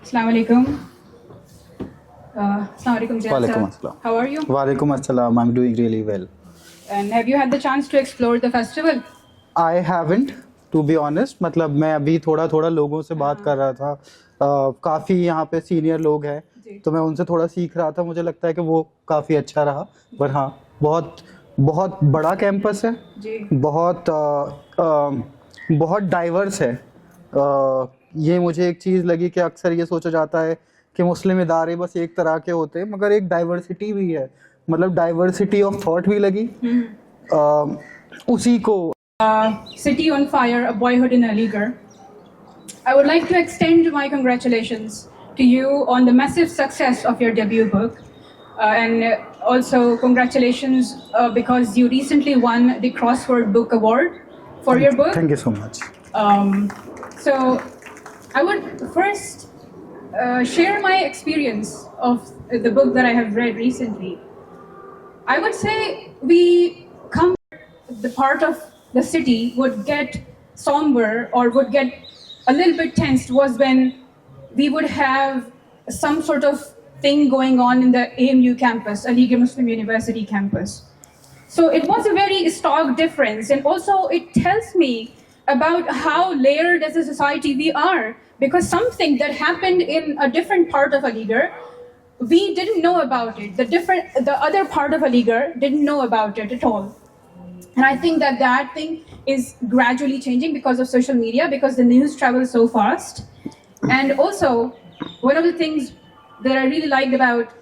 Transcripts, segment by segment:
Assalamu alaikum. Assalamu alaikum, Jayant Walaikum sir. assalam. How are you? Walaikum assalam. I'm doing really well. And have you had the chance to explore the festival? I haven't, to be honest. मतलब मैं अभी थोड़ा थोड़ा लोगों से बात कर रहा था. काफ़ी यहाँ पे सीनियर लोग हैं, जी. तो मैं उनसे थोड़ा सीख रहा था. मुझे लगता है कि वो काफ़ी अच्छा रहा. पर हाँ, बहुत बहुत बड़ा कैंपस है. जी. बहुत डाइवर्स है. ये मुझे एक चीज़ लगी कि अक्सर ये सोचा जाता है कि मुस्लिम इदारे बस एक तरह के होते हैं, मगर एक डाइवर्सिटी भी है. मतलब डाइवर्सिटी ऑफ थॉट भी लगी. उसी को City on Fire, A Boyhood in Aligarh. I would like to extend my congratulations to you on the massive success of your debut book. And also congratulations because you recently won the Crossword Book Award for your book. Thank you so much. So I would first share my experience of the book that I have read recently. I would say the part of the city would get somber or would get a little bit tensed was when we would have some sort of thing going on in the AMU campus, Aligarh Muslim University campus. So it was a very stark difference, and also it tells me about how layered as a society we are, because something that happened in a different part of Aligarh, we didn't know about it. The other part of Aligarh didn't know about it at all. And I think that thing is gradually changing because of social media, because the news travels so fast. And also, one of the things that I really liked about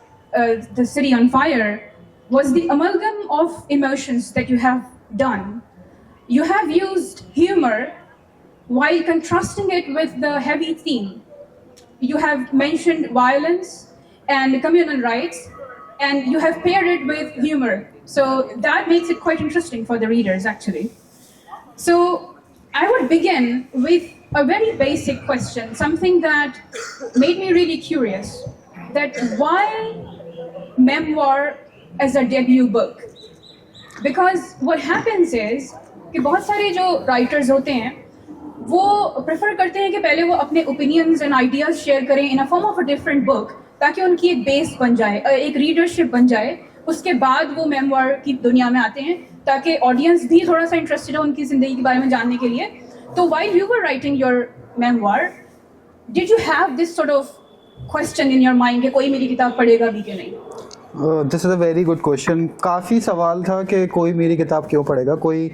the City on Fire was the amalgam of emotions that you have done. You have used humor while contrasting it with the heavy theme. You have mentioned violence and communal rights, and you have paired it with humor. So that makes it quite interesting for the readers, actually. So I would begin with a very basic question, something that made me really curious, that why memoir as a debut book? Because what happens is कि बहुत सारे जो writers होते हैं वो prefer करते हैं कि पहले वो अपने opinions and ideas share करें in a form of a different book, ताकि उनकी एक बेस बन जाए, एक रीडरशिप बन जाए. उसके बाद वो मेमोir की दुनिया में आते हैं ताकि ऑडियंस भी थोड़ा सा इंटरेस्टेड हो उनकी ज़िंदगी के बारे में जानने के लिए. तो while you were writing your memoir, did you have this sort of question in your mind कि कोई मेरी किताब पढ़ेगा भी कि नहीं? This is a very good question. काफ़ी सवाल था कि कोई मेरी किताब क्यों पढ़ेगा. कोई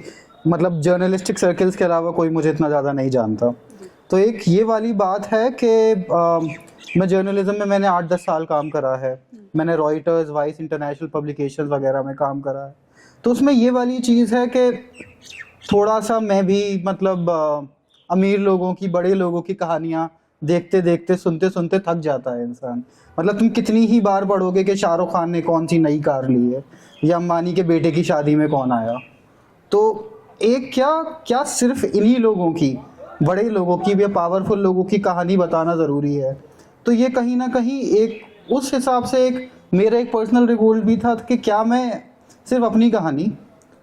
मतलब जर्नलिस्टिक सर्कल्स के अलावा कोई मुझे इतना ज़्यादा नहीं जानता. तो एक ये वाली बात है कि मैं जर्नलिज्म में मैंने 8-10 साल काम करा है. मैंने रॉयटर्स, वाइस इंटरनेशनल पब्लिकेशन वगैरह में काम करा है. तो उसमें ये वाली चीज़ है कि थोड़ा सा मैं भी मतलब अमीर लोगों की, बड़े लोगों की कहानियाँ देखते देखते, सुनते सुनते थक जाता है इंसान. मतलब तुम कितनी ही बार पढ़ोगे कि शाहरुख खान ने कौन सी नई कार ली है या अंबानी के बेटे की शादी में कौन आया. तो एक क्या सिर्फ इन्हीं लोगों की, बड़े लोगों की या पावरफुल लोगों की कहानी बताना ज़रूरी है. तो ये कहीं ना कहीं एक उस हिसाब से एक मेरा एक पर्सनल रिवोल्ट भी था कि क्या मैं सिर्फ अपनी कहानी,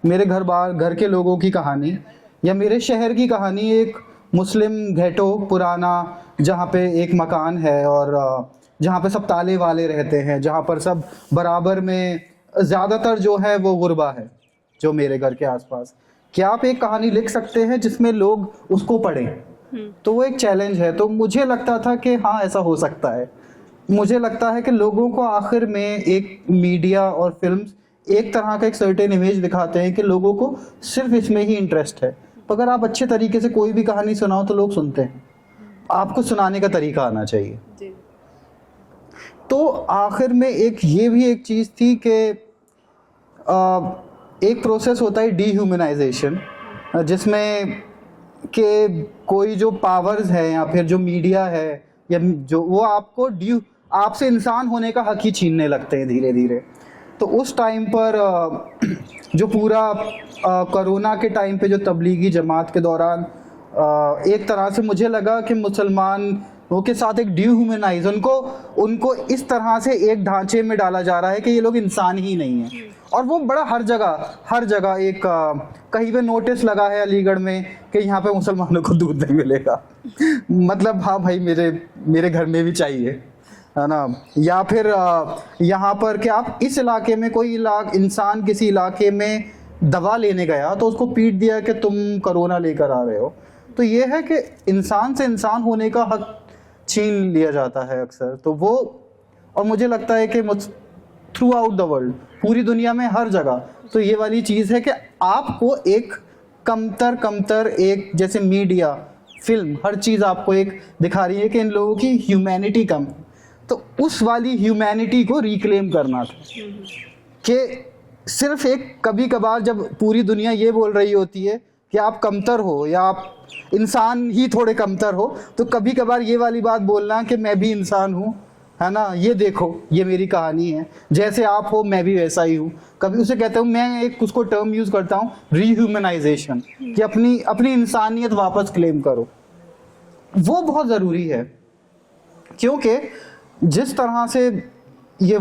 मेरे घर के लोगों की कहानी या मेरे शहर की कहानी, एक मुस्लिम घेटो पुराना जहाँ पे एक मकान है और जहाँ पे सब ताले वाले रहते हैं, जहाँ पर सब बराबर में, ज़्यादातर जो है वो गुरबा है जो मेरे घर के आसपास, क्या आप एक कहानी लिख सकते हैं जिसमें लोग उसको पढ़ें? तो वो एक चैलेंज है. तो मुझे लगता था कि हाँ, ऐसा हो सकता है. मुझे लगता है कि लोगों को आखिर में एक मीडिया और फिल्म्स एक तरह का एक सर्टेन इमेज दिखाते हैं कि लोगों को सिर्फ इसमें ही इंटरेस्ट है. तो अगर आप अच्छे तरीके से कोई भी कहानी सुनाओ तो लोग सुनते हैं. आपको सुनाने का तरीका आना चाहिए. तो आखिर में ये भी एक चीज़ थी कि एक प्रोसेस होता है डीह्यूमनाइजेशन, जिसमें कि कोई जो पावर्स है या फिर जो मीडिया है या जो वो आपसे इंसान होने का हक ही छीनने लगते हैं धीरे धीरे. तो उस टाइम पर जो पूरा कोरोना के टाइम पे जो तबलीगी जमात के दौरान एक तरह से मुझे लगा कि मुसलमान उनके साथ एक डिह्यूमनाइज, उनको इस तरह से एक ढांचे में डाला जा रहा है कि ये लोग इंसान ही नहीं है। और वो बड़ा हर जगह एक कहीं पे नोटिस लगा है अलीगढ़ में कि यहाँ पे मुसलमानों को दूध नहीं मिलेगा। मतलब हाँ भाई, मेरे घर में भी चाहिए, है ना। या फिर यहाँ पर कि आप इस इलाके में कोई इंसान किसी इलाके में दवा लेने गया तो उसको पीट दिया कि तुम कोरोना लेकर आ रहे हो। तो ये है कि इंसान से इंसान होने का हक छीन लिया जाता है अक्सर। तो वो, और मुझे लगता है कि थ्रू आउट द वर्ल्ड, पूरी दुनिया में हर जगह तो ये वाली चीज़ है कि आपको एक कमतर एक, जैसे मीडिया, फिल्म, हर चीज़ आपको एक दिखा रही है कि इन लोगों की ह्यूमैनिटी कम है। तो उस वाली ह्यूमैनिटी को रिक्लेम करना था कि सिर्फ एक कभी कभार जब पूरी दुनिया ये बोल रही होती है कि आप कमतर हो या आप इंसान ही थोड़े कमतर हो, तो कभी कभार ये वाली बात बोलना कि मैं भी इंसान हूँ, है ना, ये देखो ये मेरी कहानी है, जैसे आप हो मैं भी वैसा ही हूँ। कभी उसे कहता हूँ, मैं एक उसको टर्म यूज़ करता हूँ, रीह्यूमनाइजेशन, कि अपनी इंसानियत वापस क्लेम करो। वो बहुत ज़रूरी है, क्योंकि जिस तरह से ये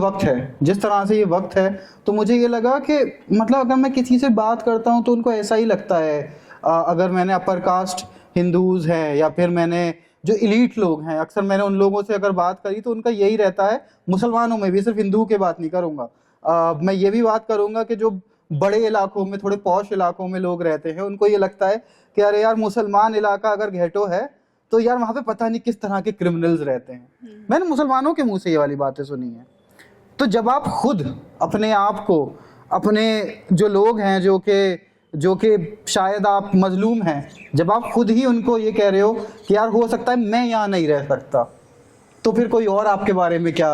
वक्त है तो मुझे ये लगा कि मतलब अगर मैं किसी से बात करता हूँ तो उनको ऐसा ही लगता है, अगर मैंने अपर कास्ट हिंदूज़ हैं या फिर मैंने जो इलीट लोग हैं, अक्सर मैंने उन लोगों से अगर बात करी तो उनका यही रहता है, मुसलमानों में भी, सिर्फ हिंदू की बात नहीं करूँगा, मैं ये भी बात करूँगा कि जो बड़े इलाकों में, थोड़े पॉश इलाकों में लोग रहते हैं, उनको ये लगता है कि अरे यार मुसलमान इलाका अगर घेटो है तो यार वहाँ पे पता नहीं किस तरह के क्रिमिनल्स रहते हैं। मैंने मुसलमानों के मुंह से ये वाली बातें सुनी हैं। तो जब आप खुद अपने आप को, अपने जो लोग हैं जो कि शायद आप मजलूम हैं, जब आप खुद ही उनको ये कह रहे हो कि यार हो सकता है मैं यहाँ नहीं रह सकता, तो फिर कोई और आपके बारे में क्या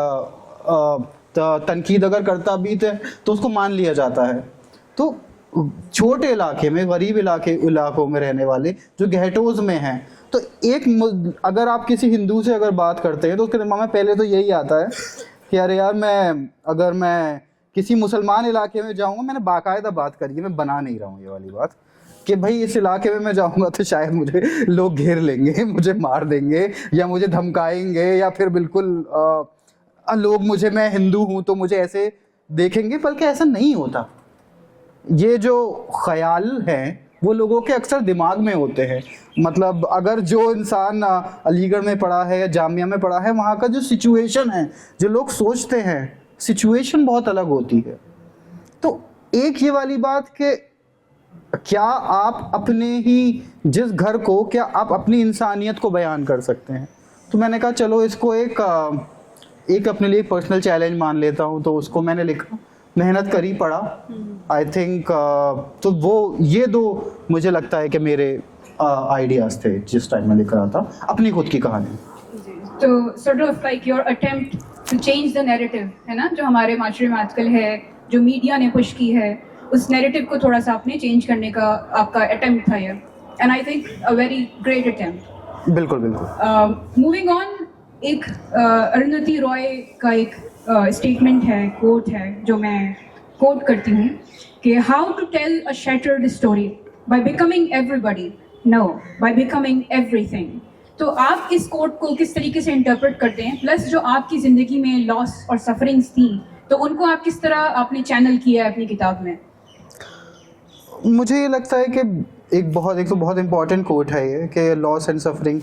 तनकीद अगर करता भी तो उसको मान लिया जाता है। तो छोटे इलाके में, गरीब इलाकों में रहने वाले जो गhettos में हैं, तो अगर आप किसी हिंदू से अगर बात करते हैं तो उसके दिमाग में पहले तो यही आता है कि अरे यार अगर मैं किसी मुसलमान इलाके में जाऊंगा, मैंने बाकायदा बात करी है, मैं बना नहीं रहा हूँ ये वाली बात, कि भाई इस इलाके में मैं जाऊंगा तो शायद मुझे लोग घेर लेंगे, मुझे मार देंगे या मुझे धमकाएंगे, या फिर बिल्कुल लोग मैं हिंदू हूँ तो मुझे ऐसे देखेंगे। बल्कि ऐसा नहीं होता। ये जो ख्याल हैं वो लोगों के अक्सर दिमाग में होते हैं। मतलब अगर जो इंसान अलीगढ़ में पढ़ा है या जामिया में पढ़ा है, वहाँ का जो सिचुएशन है, जो लोग सोचते हैं, सिचुएशन बहुत अलग होती है। तो एक ये वाली बात कि क्या आप अपने ही जिस घर को, क्या आप अपनी इंसानियत को बयान कर सकते हैं? तो मैंने कहा चलो इसको एक अपने लिए पर्सनल चैलेंज मान लेता हूँ। तो उसको मैंने लिखा, मेहनत करी, पढ़ा। आई थिंक तो वो ये दो मुझे लगता है कि मेरे आइडियाज थे जिस टाइम मैं लिख रहा था अपनी खुद की कहानी। तो sort of like your attempt to change the narrative, है ना, जो हमारे माशरे में आजकल है, जो मीडिया ने पुश की है, उस नैरेटिव को थोड़ा सा आपने चेंज करने का आपका अटेम्प्ट था ये, and I think a very great attempt. बिल्कुल। मूविंग ऑन, एक अरुंधति रॉय का एक स्टेटमेंट है, कोट है, जो मैं कोट करती हूँ कि how to tell a shattered story by becoming everybody, no by becoming everything. तो आप इस कोट को किस तरीके से इंटरप्रेट करते हैं, प्लस जो आपकी ज़िंदगी में लॉस और सफरिंग्स थी तो उनको आप किस तरह आपने चैनल किया है अपनी किताब में? मुझे ये लगता है कि एक तो बहुत इम्पॉर्टेंट कोट है ये, कि लॉस एंड सफरिंग,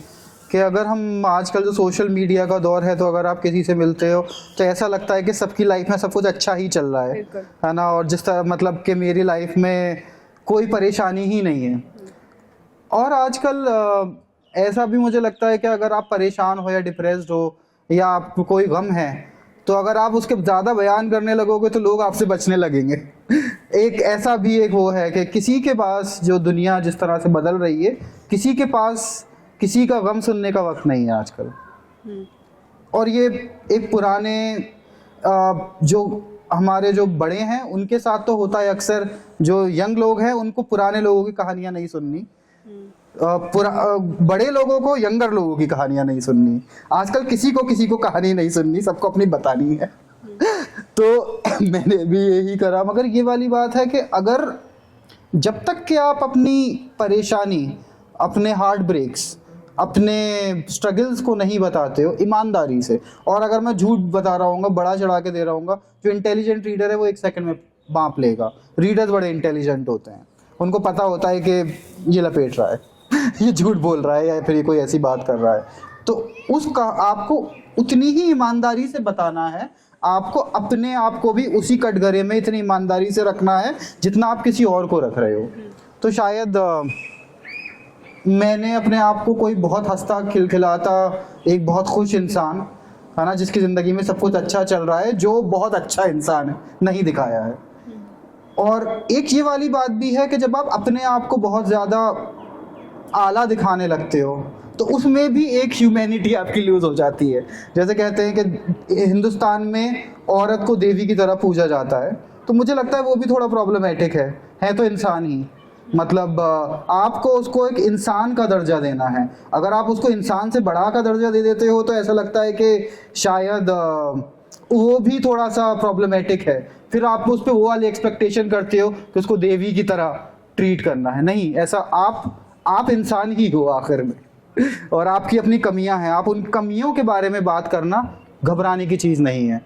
कि अगर हम आजकल जो सोशल मीडिया का दौर है, तो अगर आप किसी से मिलते हो तो ऐसा लगता है कि सबकी लाइफ में सब कुछ अच्छा ही चल रहा है ना, और जिस तरह मतलब कि मेरी लाइफ में कोई परेशानी ही नहीं है। और आजकल ऐसा भी मुझे लगता है कि अगर आप परेशान हो या डिप्रेस्ड हो या आपको कोई गम है, तो अगर आप उसके ज़्यादा बयान करने लगोगे तो लोग आपसे बचने लगेंगे। एक ऐसा भी एक वो है कि किसी के पास, जो दुनिया जिस तरह से बदल रही है, किसी के पास किसी का गम सुनने का वक्त नहीं है आजकल। और ये एक पुराने जो हमारे जो बड़े हैं उनके साथ तो होता है अक्सर, जो यंग लोग हैं उनको पुराने लोगों की कहानियाँ नहीं सुननी, बड़े लोगों को यंगर लोगों की कहानियां नहीं सुननी। आजकल किसी को कहानी नहीं सुननी, सबको अपनी बतानी है। तो मैंने भी यही करा। मगर ये वाली बात है कि अगर जब तक कि आप अपनी परेशानी, अपने हार्ट ब्रेक्स, अपने स्ट्रगल्स को नहीं बताते हो ईमानदारी से, और अगर मैं झूठ बता रहा हूँ, बढ़ा चढ़ा के दे रहा हूँ, जो इंटेलिजेंट रीडर है वो 1 सेकंड में बांप लेगा। रीडर्स बड़े इंटेलिजेंट होते हैं, उनको पता होता है कि ये लपेट रहा है ये झूठ बोल रहा है या फिर ये कोई ऐसी बात कर रहा है। तो उसका आपको उतनी ही ईमानदारी से बताना है, आपको अपने आप को भी उसी कटघरे में इतनी ईमानदारी से रखना है जितना आप किसी और को रख रहे हो। तो शायद मैंने अपने आप को कोई बहुत हंसता खिलखिलाता एक बहुत खुश इंसान है ना, जिसकी ज़िंदगी में सब कुछ अच्छा चल रहा है, जो बहुत अच्छा इंसान है, नहीं दिखाया है। और एक ये वाली बात भी है कि जब आप अपने आप को बहुत ज़्यादा आला दिखाने लगते हो तो उसमें भी एक ह्यूमैनिटी आपकी लूज़ हो जाती है। जैसे कहते हैं कि हिंदुस्तान में औरत को देवी की तरह पूजा जाता है, तो मुझे लगता है वो भी थोड़ा प्रॉब्लमेटिक है तो इंसान ही, मतलब आपको उसको एक इंसान का दर्जा देना है। अगर आप उसको इंसान से बड़ा का दर्जा दे देते हो तो ऐसा लगता है कि शायद वो भी थोड़ा सा प्रॉब्लमेटिक है। फिर आप उस पर वो वाली एक्सपेक्टेशन करते हो कि उसको देवी की तरह ट्रीट करना है। नहीं, ऐसा आप इंसान ही हो आखिर में, और आपकी अपनी कमियां हैं। आप उन कमियों के बारे में बात करना घबराने की चीज़ नहीं है,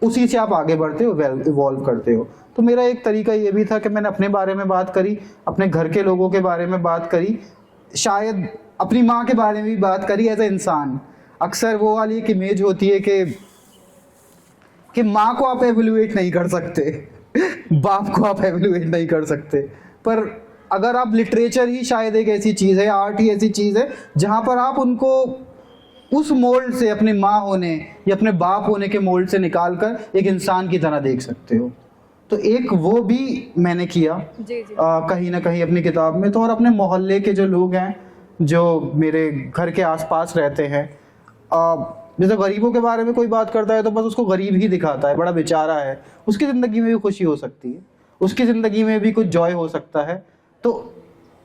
उसी से आप आगे बढ़ते हो, इवॉल्व करते हो। तो मेरा एक तरीका ये भी था कि मैंने अपने बारे में बात करी, अपने घर के लोगों के बारे में बात करी, शायद अपनी माँ के बारे में भी बात करी एज ए इंसान। अक्सर वो वाली एक इमेज होती है कि माँ को आप एवेल्युएट नहीं कर सकते बाप को आप एवेल्युएट नहीं कर सकते, पर अगर आप लिटरेचर ही शायद एक ऐसी चीज़ है, आर्ट ही ऐसी चीज़ है जहाँ पर आप उनको उस मोल्ड से, अपने माँ होने या अपने बाप होने के मोल्ड से निकाल कर एक इंसान की तरह देख सकते हो। तो एक वो भी मैंने किया जी। कहीं ना कहीं अपनी किताब में। तो और अपने मोहल्ले के जो लोग हैं, जो मेरे घर के आसपास रहते हैं, जैसे गरीबों के बारे में कोई बात करता है तो बस उसको गरीब ही दिखाता है, बड़ा बेचारा है, उसकी ज़िंदगी में भी खुशी हो सकती है, उसकी ज़िंदगी में भी कुछ जॉय हो सकता है। तो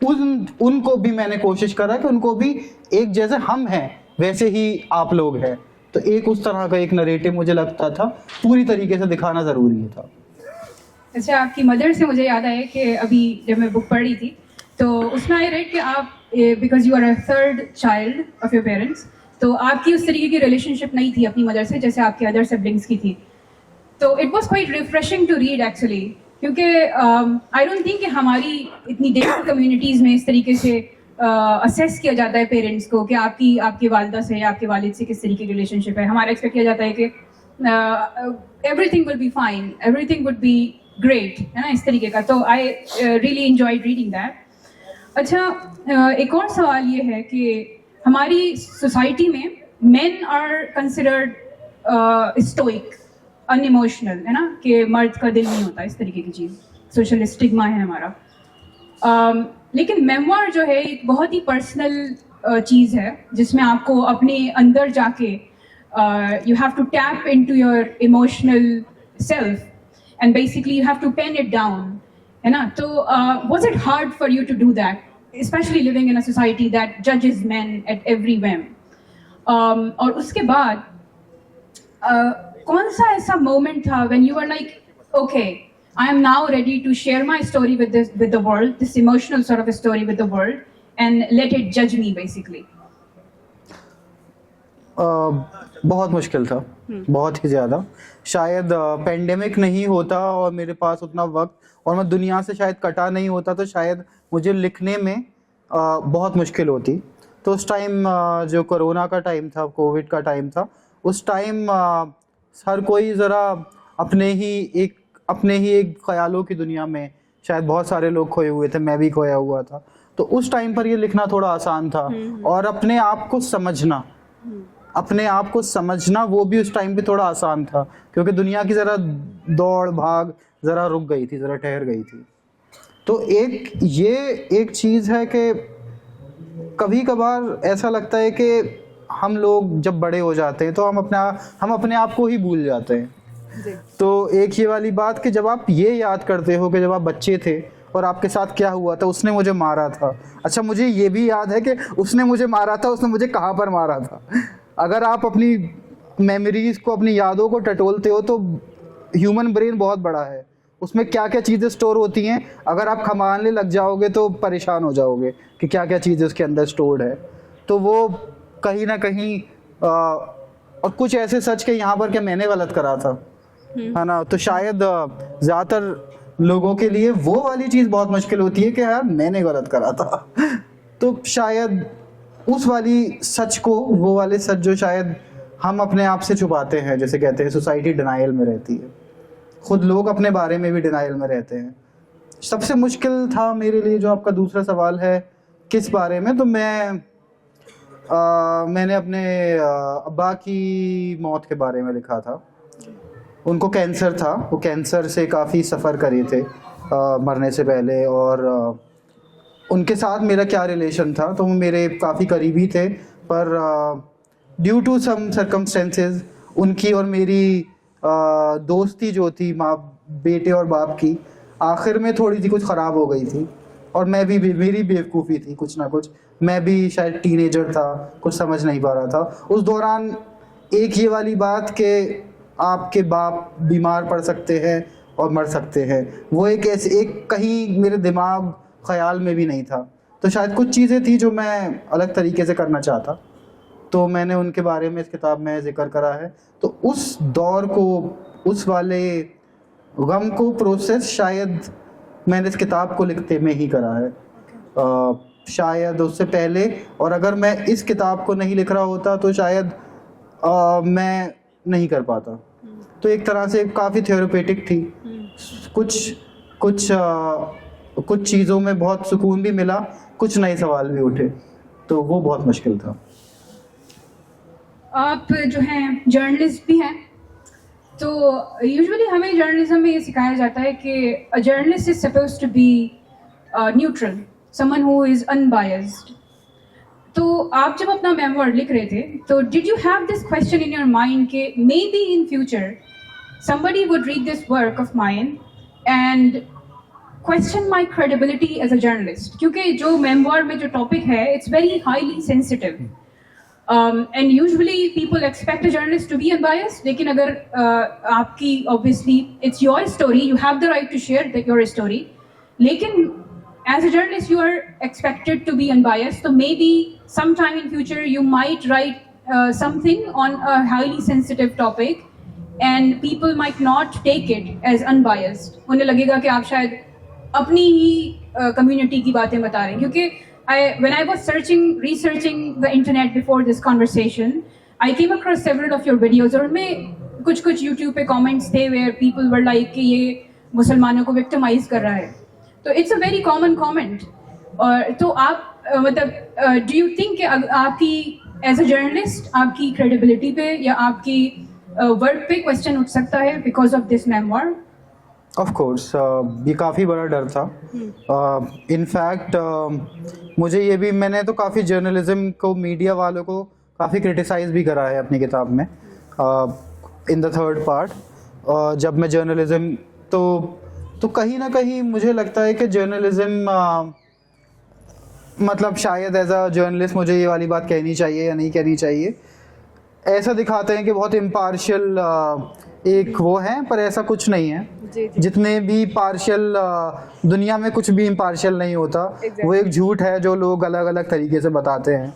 उनको भी मैंने कोशिश करा कि उनको भी एक जैसे हम हैं वैसे ही आप लोग हैं। तो एक उस तरह का एक नरेटिव मुझे लगता था पूरी तरीके से दिखाना ज़रूरी था। अच्छा, आपकी मदर से मुझे याद आया कि अभी जब मैं बुक पढ़ रही थी तो उसमें आई रेड कि आप, because you are a third child of your parents, तो आपकी उस तरीके की रिलेशनशिप नहीं थी अपनी मदर से जैसे आपके अदर सिबलिंग्स की थी। तो it was quite refreshing to read actually, क्योंकि आई डोंट थिंक कि हमारी इतनी डेली कम्युनिटीज़ में इस तरीके से असेस किया जाता है पेरेंट्स को कि आपकी वालदा से या आपके वालिद से किस तरीके की रिलेशनशिप है। हमारा एक्सपेक्ट किया जाता है कि everything will be fine, everything would be great, है ना, इस तरीके का। तो I really enjoyed reading that. अच्छा, एक और सवाल ये है कि हमारी सोसाइटी में men are considered stoic, unemotional, है ना, कि मर्द का दिल नहीं होता, इस तरीके की चीज़, सोशल स्टिग्मा है हमारा। लेकिन मेमोir जो है एक बहुत ही पर्सनल चीज़ है जिसमें आपको अपने अंदर जाके you have to tap into your emotional self and basically you have to pen it down, है ना। तो was it hard for you to do that, especially living in a society that judges men at every whim? और उसके बाद कौन सा ऐसा moment था when you were like, okay, I am now ready to share my story with the world, this emotional sort of a story with the world, and let it judge me basically? बहुत मुश्किल था, बहुत ही ज़्यादा। शायद pandemic नहीं होता और मेरे पास उतना वक्त और मैं दुनिया से शायद कटा नहीं होता तो शायद मुझे लिखने में बहुत मुश्किल होती। तो उस टाइम जो कोरोना का टाइम था, कोविड का टाइम था, उस टाइम हर कोई ज़रा अपने ही एक ख्यालों की दुनिया में, शायद बहुत सारे लोग खोए हुए थे, मैं भी खोया हुआ था। तो उस टाइम पर ये लिखना थोड़ा आसान था। और अपने आप को समझना वो भी उस टाइम पे थोड़ा आसान था, क्योंकि दुनिया की ज़रा दौड़ भाग ज़रा रुक गई थी, ज़रा ठहर गई थी। तो एक चीज़ है कि कभी कभार ऐसा लगता है कि हम लोग जब बड़े हो जाते हैं तो हम अपने आप को ही भूल जाते हैं। तो एक ये वाली बात कि जब आप ये याद करते हो कि जब आप बच्चे थे और आपके साथ क्या हुआ था, उसने मुझे मारा था। अच्छा, मुझे ये भी याद है कि उसने मुझे मारा था, उसने मुझे कहाँ पर मारा था। अगर आप अपनी मेमोरीज को, अपनी यादों को टटोलते हो तो ह्यूमन ब्रेन बहुत बड़ा है, उसमें क्या क्या चीज़ें स्टोर होती हैं। अगर आप खमानने लग जाओगे तो परेशान हो जाओगे कि क्या क्या चीज़ें उसके अंदर स्टोर्ड है। तो वो कहीं ना कहीं और कुछ ऐसे सच के यहाँ पर कि मैंने गलत करा था, है ना, तो शायद ज़्यादातर लोगों के लिए वो वाली चीज़ बहुत मुश्किल होती है कि यार मैंने गलत करा था। तो शायद उस वाली सच को, वो वाले सच जो शायद हम अपने आप से छुपाते हैं, जैसे कहते हैं सोसाइटी डिनाइल में रहती है, खुद लोग अपने बारे में भी डिनाइल में रहते हैं। सबसे मुश्किल था मेरे लिए जो आपका दूसरा सवाल है किस बारे में, तो मैंने अपने अब्बा की मौत के बारे में लिखा था। उनको कैंसर था, वो कैंसर से काफ़ी सफ़र करे थे मरने से पहले, और उनके साथ मेरा क्या रिलेशन था, तो वो मेरे काफ़ी करीबी थे, पर ड्यू टू सम सर्कमस्टेंसेस उनकी और मेरी दोस्ती जो थी माँ बेटे और बाप की, आखिर में थोड़ी सी कुछ ख़राब हो गई थी, और मैं भी मेरी बेवकूफ़ी थी कुछ ना कुछ, मैं भी शायद टीनेजर था, कुछ समझ नहीं पा रहा था उस दौरान। एक ये वाली बात कि आपके बाप बीमार पड़ सकते हैं और मर सकते हैं, वो एक कहीं मेरे दिमाग ख्याल में भी नहीं था, तो शायद कुछ चीज़ें थी जो मैं अलग तरीके से करना चाहता, तो मैंने उनके बारे में इस किताब में जिक्र करा है। तो उस दौर को, उस वाले गम को प्रोसेस शायद मैंने इस किताब को लिखते में ही करा है, शायद उससे पहले, और अगर मैं इस किताब को नहीं लिख रहा होता तो शायद मैं नहीं कर पाता। तो एक तरह से काफ़ी थेरेपेटिक थी, कुछ चीज़ों में बहुत सुकून भी मिला, कुछ नए सवाल भी उठे, तो वो बहुत मुश्किल था। आप जो हैं जर्नलिस्ट भी हैं, तो यूजुअली हमें जर्नलिज्म में ये सिखाया जाता है कि a journalist is supposed to be neutral, someone who is unbiased. तो आप जब अपना मेमोर लिख रहे थे, तो did you have this question in your mind कि maybe in future somebody would read this work of mine and question my credibility as a journalist? क्योंकि जो memoir में जो topic है, it's very highly sensitive. And usually people expect a journalist to be unbiased, लेकिन अगर आपकी obviously it's your story, you have the right to share your story, लेकिन as a journalist you are expected to be unbiased, so maybe sometime in future you might write something on a highly sensitive topic and people might not take it as unbiased. उन्हें लगेगा कि आप शायद अपनी ही community की बातें बता रहे हैं, क्योंकि when I was researching the internet before this conversation, I came across several of your videos, और उनमें कुछ YouTube पे comments थे where people were like कि ये मुसलमानों को victimize कर रहा है, तो it's a very common comment। और तो आप मतलब do you think कि आपकी as a journalist आपकी credibility पे या आपकी वर्क पे क्वेश्चन उठ सकता है because of this memoir? Of course, ये काफ़ी बड़ा डर था। इनफैक्ट मुझे ये भी, मैंने तो काफ़ी जर्नलिज्म को, मीडिया वालों को काफ़ी क्रिटिसाइज़ भी करा है अपनी किताब में, इन द थर्ड पार्ट। जब मैं जर्नलिज्म तो कहीं ना कहीं मुझे लगता है कि जर्नलिज्म मतलब शायद एज अ जर्नलिस्ट मुझे ये वाली बात कहनी चाहिए या नहीं कहनी चाहिए, ऐसा दिखाते हैं कि बहुत इम्पार्शियल एक वो है, पर ऐसा कुछ नहीं है। जी। जितने भी पार्शियल दुनिया में कुछ भी इम्पार्शियल नहीं होता। exactly. वो एक झूठ है जो लोग अलग अलग तरीके से बताते हैं।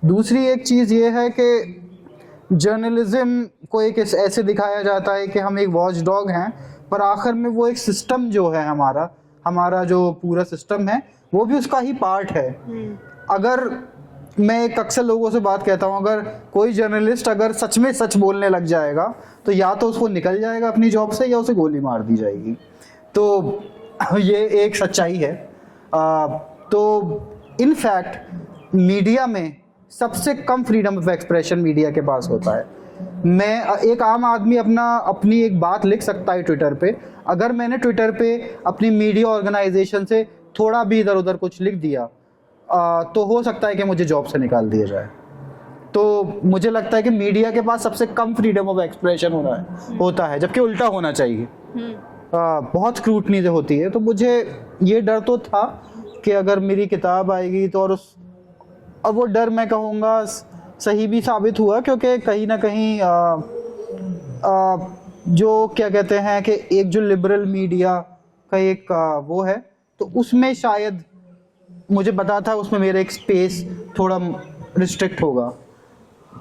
दूसरी एक चीज़ ये है कि जर्नलिज्म को एक ऐसे दिखाया जाता है कि हम एक वॉच डॉग हैं, पर आखिर में वो एक सिस्टम जो है, हमारा जो पूरा सिस्टम है वो भी उसका ही पार्ट है। अगर मैं एक अक्सर लोगों से बात कहता हूँ, अगर कोई जर्नलिस्ट अगर सच में सच बोलने लग जाएगा तो या तो उसको निकल जाएगा अपनी जॉब से या उसे गोली मार दी जाएगी। तो ये एक सच्चाई है। तो इनफैक्ट मीडिया में सबसे कम फ्रीडम ऑफ एक्सप्रेशन मीडिया के पास होता है। मैं एक आम आदमी अपनी एक बात लिख सकता है ट्विटर पे, अगर मैंने ट्विटर पे अपनी मीडिया ऑर्गेनाइजेशन से थोड़ा भी इधर उधर कुछ लिख दिया तो हो सकता है कि मुझे जॉब से निकाल दिया जाए। तो मुझे लगता है कि मीडिया के पास सबसे कम फ्रीडम ऑफ एक्सप्रेशन होता है, जबकि उल्टा होना चाहिए। बहुत स्क्रूटनी से होती है। तो मुझे ये डर तो था कि अगर मेरी किताब आएगी तो, और वो डर मैं कहूँगा सही भी साबित हुआ, क्योंकि कहीं ना कहीं जो क्या कहते हैं कि एक जो लिबरल मीडिया का एक वो है, तो उसमें शायद मुझे पता था उसमें मेरा एक स्पेस थोड़ा रिस्ट्रिक्ट होगा।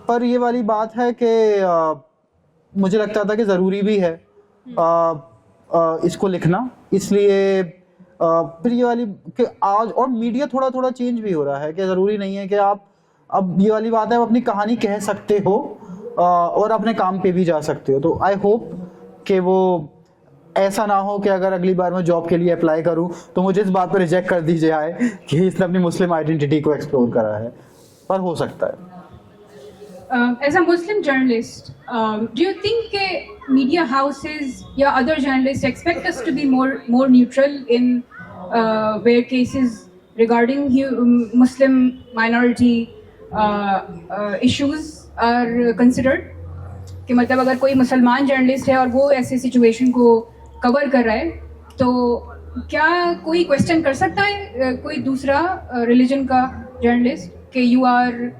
पर ये वाली बात है कि मुझे लगता था कि ज़रूरी भी है इसको लिखना, इसलिए फिर ये वाली कि आज और मीडिया थोड़ा थोड़ा चेंज भी हो रहा है कि ज़रूरी नहीं है कि आप, अब ये वाली बात है, आप अपनी कहानी कह सकते हो और अपने काम पे भी जा सकते हो। तो आई होप कि वो ऐसा ना हो कि अगर अगली बार मैं जॉब के लिए अप्लाई करूं तो मुझे इस बात पर रिजेक्ट कर दी जाए कि इसने अपनी मुस्लिम आइडेंटिटी को एक्सप्लोर करा है, पर हो सकता है। As a Muslim journalist, do you think media houses or other journalists expect us to be more neutral in where cases regarding Muslim minority issues are considered? कि मतलब अगर कोई मुसलमान जर्नलिस्ट है और वो ऐसे सिचुएशन को कवर कर रहा है तो क्या कोई क्वेश्चन कर सकता है कोई दूसरा रिलीजन का जर्नलिस्ट कि यू आर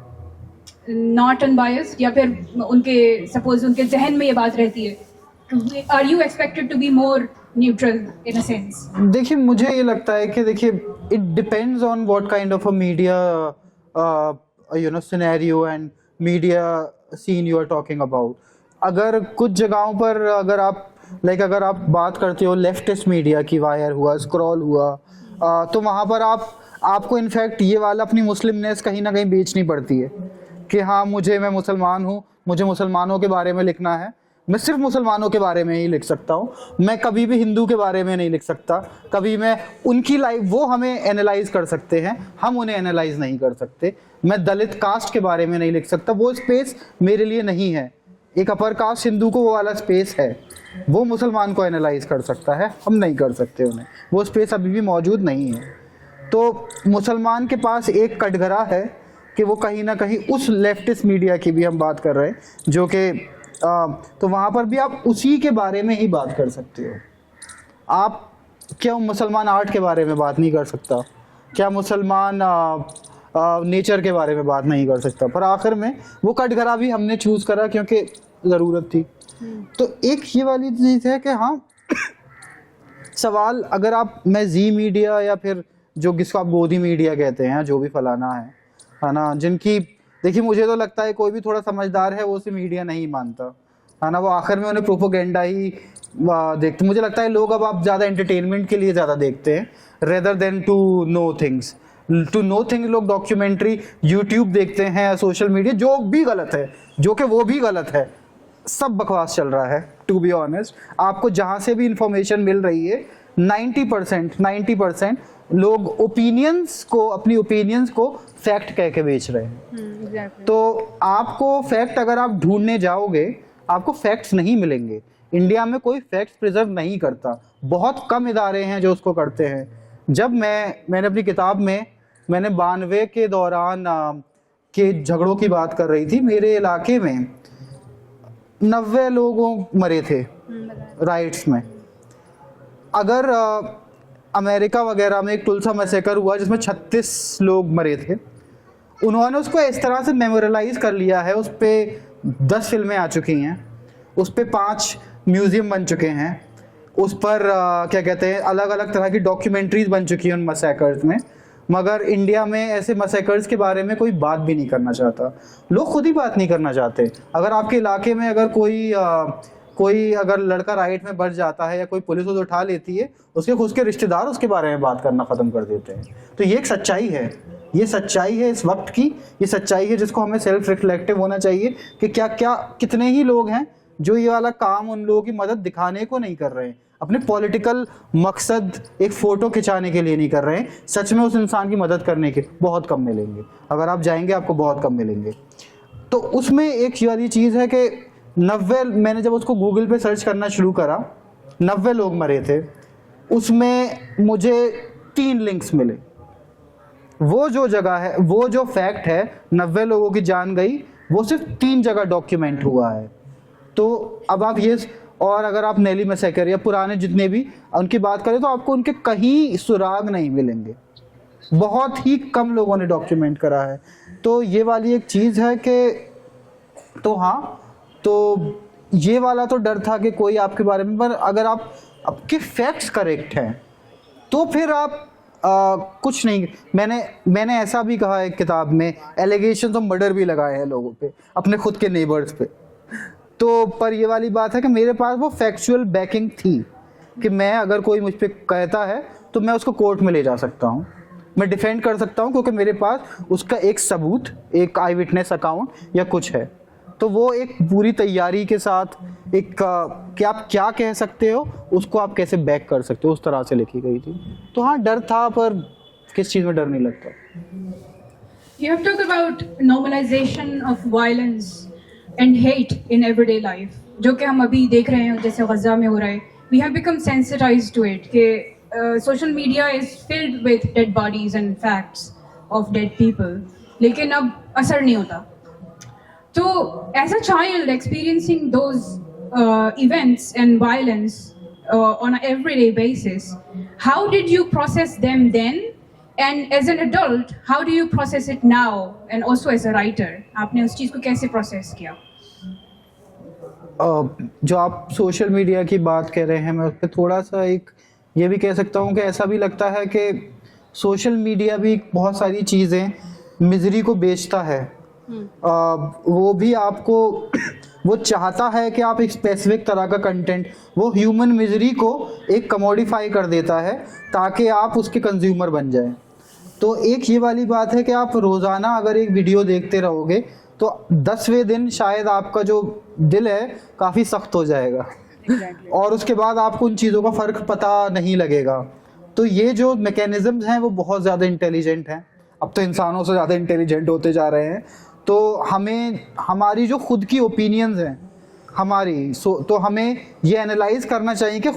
नॉट अनबायस्ड, या फिर उनके सपोज उनके जहन में ये बात रहती है, are you expected to be more neutral in a sense? देखिए मुझे ये लगता है कि देखिए it depends on what kind of a media scenario and media scene you are talking about. अगर कुछ जगहों पर अगर आप बात करते हो लेफ्टिस्ट मीडिया की, वायर हुआ, स्क्रॉल हुआ, तो वहाँ पर आपको इनफैक्ट ये वाला अपनी मुस्लिमनेस कहीं ना कहीं बेचनी पड़ती है कि हाँ मैं मुसलमान हूँ, मुझे मुसलमानों के बारे में लिखना है, मैं सिर्फ मुसलमानों के बारे में ही लिख सकता हूँ, मैं कभी भी हिंदू के बारे में नहीं लिख सकता, कभी मैं उनकी लाइफ, वो हमें एनालाइज कर सकते हैं, हम उन्हें एनालाइज नहीं कर सकते, मैं दलित कास्ट के बारे में नहीं लिख सकता, वो स्पेस मेरे लिए नहीं है। एक अपर कास्ट हिंदू को वो वाला स्पेस है, वो मुसलमान को एनालाइज कर सकता है, हम नहीं कर सकते उन्हें, वो स्पेस अभी भी मौजूद नहीं है। तो मुसलमान के पास एक कटघरा है कि वो कहीं ना कहीं उस लेफ्टिस्ट मीडिया की भी हम बात कर रहे हैं जो कि तो वहाँ पर भी आप उसी के बारे में ही बात कर सकते हो। आप क्या मुसलमान आर्ट के बारे में बात नहीं कर सकता, क्या मुसलमान नेचर के बारे में बात नहीं कर सकता, पर आखिर में वो कटघरा भी हमने चूज़ करा क्योंकि ज़रूरत थी। तो एक ये वाली चीज़ है कि हाँ सवाल, अगर आप, मैं जी मीडिया या फिर जो जिसको आप गोदी मीडिया कहते हैं, जो भी फलाना है ना, जिनकी देखिए मुझे तो लगता है कोई भी थोड़ा समझदार है वो उसे मीडिया नहीं मानता है ना, वो आखिर में उन्हें प्रोपोगेंडा ही देखते। मुझे लगता है लोग अब आप ज़्यादा एंटरटेनमेंट के लिए ज़्यादा देखते हैं rather than to know things. लोग डॉक्यूमेंट्री यूट्यूब देखते हैं, सोशल मीडिया, जो भी गलत है, जो कि वो भी गलत है, सब बकवास चल रहा है टू बी ऑनेस्ट। आपको जहाँ से भी इंफॉर्मेशन मिल रही है 90% लोग अपनी ओपिनियंस को फैक्ट कह के बेच रहे हैं। exactly. तो आपको फैक्ट अगर आप ढूंढने जाओगे आपको फैक्ट्स नहीं मिलेंगे। इंडिया में कोई फैक्ट्स प्रिजर्व नहीं करता, बहुत कम इदारे हैं जो उसको करते हैं। जब मैंने अपनी किताब में मैंने 92 के दौरान के झगड़ों की बात कर रही थी, मेरे इलाके में 90 लोगों मरे थे राइट्स में। अगर अमेरिका वगैरह में एक टुल्सा मैसेकर हुआ जिसमें 36 लोग मरे थे, उन्होंने उसको इस तरह से मेमोरलाइज कर लिया है, उस पर 10 फिल्में आ चुकी हैं, उस पर 5 म्यूज़ियम बन चुके हैं, उस पर क्या कहते हैं अलग अलग तरह की डॉक्यूमेंट्रीज बन चुकी हैं उन मैसेकर्स में। मगर इंडिया में ऐसे मैसेकर्स के बारे में कोई बात भी नहीं करना चाहता, लोग खुद ही बात नहीं करना चाहते। अगर आपके इलाके में अगर कोई अगर लड़का राइट में बढ़ जाता है या कोई पुलिस उसे उठा लेती है, उसके खुद के रिश्तेदार उसके बारे में बात करना ख़त्म कर देते हैं। तो ये एक सच्चाई है, ये सच्चाई है इस वक्त की, ये सच्चाई है जिसको हमें सेल्फ रिफ्लेक्टिव होना चाहिए कि कितने ही लोग हैं जो ये वाला काम उन लोगों की मदद दिखाने को नहीं कर रहे हैं, अपने पॉलिटिकल मकसद एक फ़ोटो खिंचाने के लिए नहीं कर रहे हैं, सच में उस इंसान की मदद करने के बहुत कम मिलेंगे। अगर आप जाएंगे आपको बहुत कम मिलेंगे। तो उसमें एक वाली चीज़ है कि 90, मैंने जब उसको गूगल पे सर्च करना शुरू करा, 90 लोग मरे थे, उसमें मुझे 3 लिंक्स मिले। वो जो जगह है, वो जो फैक्ट है 90 लोगों की जान गई, वो सिर्फ 3 जगह डॉक्यूमेंट हुआ है। तो अब आप ये, और अगर आप नेली मैसेकर या पुराने जितने भी उनकी बात करें तो आपको उनके कहीं सुराग नहीं मिलेंगे, बहुत ही कम लोगों ने डॉक्यूमेंट करा है। तो ये वाली एक चीज़ है कि तो हाँ, तो ये वाला तो डर था कि कोई आपके बारे में, पर अगर आपके फैक्ट्स करेक्ट हैं तो फिर आप कुछ नहीं, मैंने ऐसा भी कहा है किताब में, एलिगेशंस ऑफ मर्डर भी लगाए हैं लोगों पे, अपने खुद के नेबर्स पे। तो पर ये वाली बात है कि मेरे पास वो फैक्चुअल बैकिंग थी कि मैं अगर कोई मुझ पे कहता है तो मैं उसको कोर्ट में ले जा सकता हूँ, मैं डिफेंड कर सकता हूँ, क्योंकि मेरे पास उसका एक सबूत, एक आई विटनेस अकाउंट या कुछ है। तो वो एक पूरी तैयारी के साथ एक कि आप क्या कह सकते हो, उसको आप कैसे बैक कर सकते हो, उस तरह से लिखी गई थी। तो हाँ, डर था, पर किस चीज़ में डर नहीं लगता। You have talked about normalization of violence and hate in everyday life, जो कि हम अभी देख रहे हैं, जैसे गज़ा में हो रहा है। We have become sensitized to it कि social media is filled with dead bodies and facts of dead people, लेकिन अब असर नहीं होता। So, as a child experiencing those events and violence on an everyday basis, how did you process them then? And as an adult, how do you process it now? And also as a writer, आपने उस चीज़ को कैसे process किया? जो आप social media की बात कर रहे हैं, मैं उस पर थोड़ा सा एक ये भी कह सकता हूँ कि ऐसा भी लगता है कि सोशल मीडिया भी बहुत सारी चीज़ें मिजरी को बेचता है। वो भी आपको वो चाहता है कि आप एक स्पेसिफिक तरह का कंटेंट, वो ह्यूमन मिजरी को एक कमोडिफाई कर देता है ताकि आप उसके कंज्यूमर बन जाए। तो एक ये वाली बात है कि आप रोज़ाना अगर एक वीडियो देखते रहोगे तो 10वें दिन शायद आपका जो दिल है काफ़ी सख्त हो जाएगा। और उसके बाद आपको उन चीज़ों का फ़र्क पता नहीं लगेगा। तो ये जो मैकेनिज़म्स हैं वो बहुत ज़्यादा इंटेलिजेंट हैं, अब तो इंसानों से ज़्यादा इंटेलिजेंट होते जा रहे हैं। तो हमें हमारी जो खुद की ओपिनियंस हैं हमारी, तो हमें ये एनालाइज करना चाहिए कि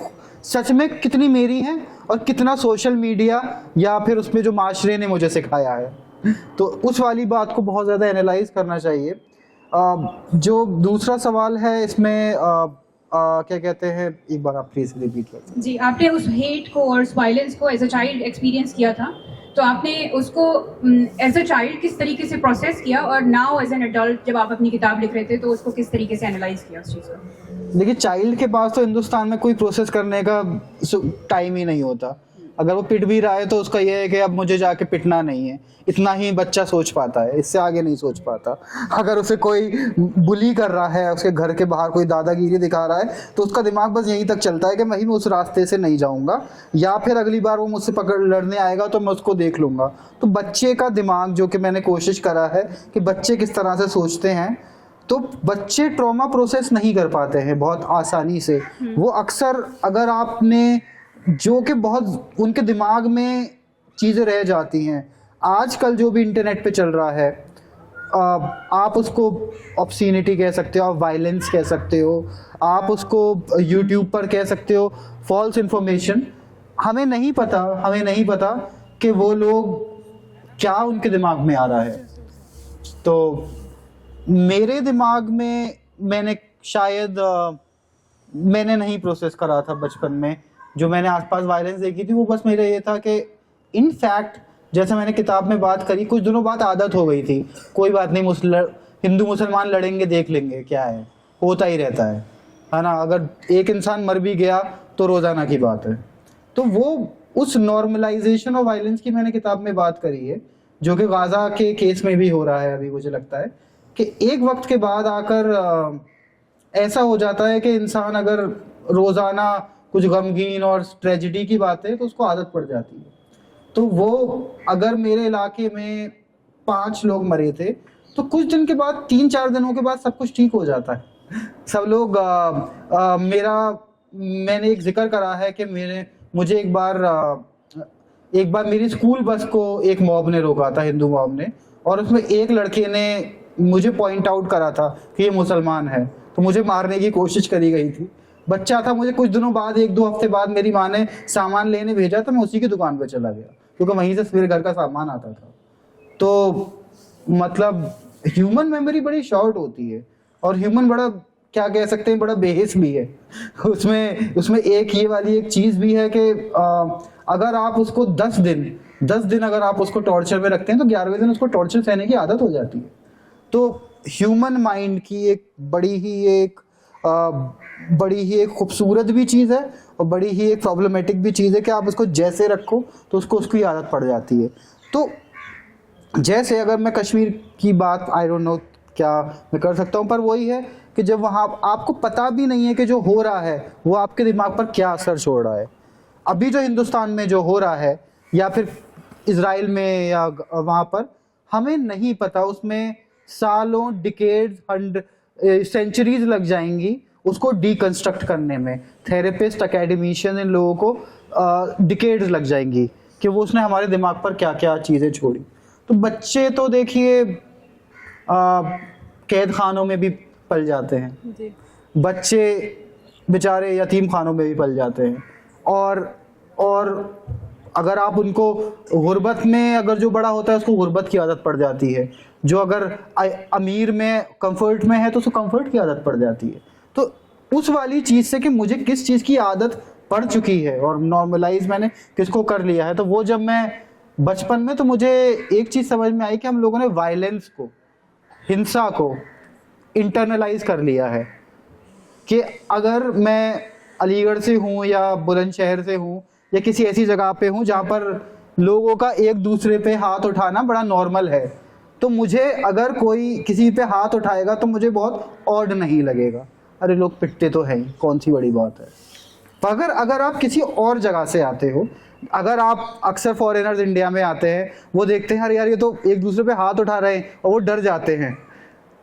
सच में कितनी मेरी हैं और कितना सोशल मीडिया या फिर उसमें जो माशरे ने मुझे सिखाया है। तो उस वाली बात को बहुत ज़्यादा एनालाइज करना चाहिए। जो दूसरा सवाल है इसमें क्या कहते हैं, एक बार आप प्लीज रिपीट करें। जी, आपने उस हेट को और उस वायलेंस को एज अ चाइल्ड एक्सपीरियंस किया था, तो आपने उसको एज अ चाइल्ड किस तरीके से प्रोसेस किया, और नाउ एज एन एडल्ट जब आप अपनी किताब लिख रहे थे तो उसको किस तरीके से एनालाइज किया उस चीज़ को? देखिए, चाइल्ड के पास तो हिंदुस्तान में कोई प्रोसेस करने का टाइम ही नहीं होता। अगर वो पिट भी रहा है तो उसका ये है कि अब मुझे जाके पिटना नहीं है, इतना ही बच्चा सोच पाता है, इससे आगे नहीं सोच पाता। अगर उसे कोई बुली कर रहा है, उसके घर के बाहर कोई दादागिरी दिखा रहा है, तो उसका दिमाग बस यहीं तक चलता है कि मैं उस रास्ते से नहीं जाऊंगा, या फिर अगली बार वो मुझसे पकड़ लड़ने आएगा तो मैं उसको देख लूंगा। तो बच्चे का दिमाग, जो कि मैंने कोशिश करा है कि बच्चे किस तरह से सोचते हैं, तो बच्चे ट्रॉमा प्रोसेस नहीं कर पाते हैं बहुत आसानी से। वो अक्सर, अगर आपने जो कि बहुत उनके दिमाग में चीज़ें रह जाती हैं, आजकल जो भी इंटरनेट पे चल रहा है, आप उसको ऑब्सीनिटी कह सकते हो, आप वायलेंस कह सकते हो, आप उसको यूट्यूब पर कह सकते हो फॉल्स इन्फॉर्मेशन। हमें नहीं पता कि वो लोग क्या उनके दिमाग में आ रहा है। तो मेरे दिमाग में मैंने नहीं प्रोसेस करा था बचपन में। जो मैंने आसपास वायलेंस देखी थी वो बस मेरा ये था कि इनफैक्ट, जैसे मैंने किताब में बात करी, कुछ दिनों बाद आदत हो गई थी, कोई बात नहीं, हिंदू मुसलमान लड़ेंगे, देख लेंगे, क्या है, होता ही रहता है ना। अगर एक इंसान मर भी गया तो रोज़ाना की बात है। तो वो उस नॉर्मलाइजेशन ऑफ वायलेंस की मैंने किताब में बात करी है, जो कि गाज़ा के केस में भी हो रहा है अभी। मुझे लगता है कि एक वक्त के बाद आकर ऐसा हो जाता है कि इंसान अगर रोज़ाना कुछ गमगीन और ट्रेजिडी की बात है तो उसको आदत पड़ जाती है। तो वो, अगर मेरे इलाके में 5 लोग मरे थे तो कुछ दिन के बाद, 3-4 दिनों के बाद सब कुछ ठीक हो जाता है। सब लोग मैंने एक जिक्र करा है कि मुझे एक बार मेरी स्कूल बस को एक मॉब ने रोका था, हिंदू मॉब ने, और उसमें एक लड़के ने मुझे पॉइंट आउट करा था कि ये मुसलमान है, तो मुझे मारने की कोशिश करी गई थी। बच्चा था, मुझे कुछ दिनों बाद, 1-2 हफ्ते बाद मेरी माँ ने सामान लेने भेजा, तो मैं उसी की दुकान पर चला गया, क्योंकि वहीं से मेरे घर का सामान आता था। तो मतलब ह्यूमन मेमोरी बड़ी शॉर्ट होती है, और ह्यूमन बड़ा, क्या कह सकते हैं, बड़ा बेहिस भी है। उसमें एक ये वाली एक चीज़ भी है कि अगर आप उसको 10 दिन अगर आप उसको टॉर्चर में रखते हैं तो 11वें दिन उसको टॉर्चर सहने की आदत हो जाती है। तो ह्यूमन माइंड की एक बड़ी ही एक बड़ी ही एक खूबसूरत भी चीज़ है और बड़ी ही एक प्रॉब्लमेटिक भी चीज़ है कि आप उसको जैसे रखो तो उसको उसकी आदत पड़ जाती है। तो जैसे अगर मैं कश्मीर की बात, आई डोंट नो क्या मैं कर सकता हूँ, पर वही है कि जब वहाँ आपको पता भी नहीं है कि जो हो रहा है वो आपके दिमाग पर क्या असर छोड़ रहा है। अभी जो हिंदुस्तान में जो हो रहा है या फिर इज़राइल में या वहाँ पर, हमें नहीं पता, उसमें सालों, डिकेड्स, सेंचुरीज लग जाएंगी उसको डिकंस्ट्रक्ट करने में। थेरेपिस्ट, एकेडमिशियन, इन लोगों को डिकेड्स लग जाएंगी कि वो उसने हमारे दिमाग पर क्या क्या चीज़ें छोड़ी। तो बच्चे तो देखिए कैद खानों में भी पल जाते हैं जी। बच्चे बेचारे यतीम खानों में भी पल जाते हैं। और अगर आप उनको गुर्बत में, अगर जो बड़ा होता है उसको गुर्बत की आदत पड़ जाती है, जो अगर अमीर में कंफर्ट में है तो उसको कंफर्ट की आदत पड़ जाती है। तो उस वाली चीज़ से कि मुझे किस चीज़ की आदत पड़ चुकी है और नॉर्मलाइज मैंने किसको कर लिया है, तो वो जब मैं बचपन में, तो मुझे एक चीज़ समझ में आई कि हम लोगों ने वायलेंस को, हिंसा को इंटरनलाइज कर लिया है। कि अगर मैं अलीगढ़ से हूँ या बुलंदशहर से हूँ या किसी ऐसी जगह पे हूँ जहाँ पर लोगों का एक दूसरे पे हाथ उठाना बड़ा नॉर्मल है, तो मुझे अगर कोई किसी पे हाथ उठाएगा तो मुझे बहुत ऑड नहीं लगेगा, अरे लोग पिटते तो हैं, कौन सी बड़ी बात है। पर अगर आप किसी और जगह से आते हो, अगर आप अक्सर फॉरेनर्स इंडिया में आते हैं, वो देखते हैं अरे यार ये तो एक दूसरे पे हाथ उठा रहे हैं, और वो डर जाते हैं।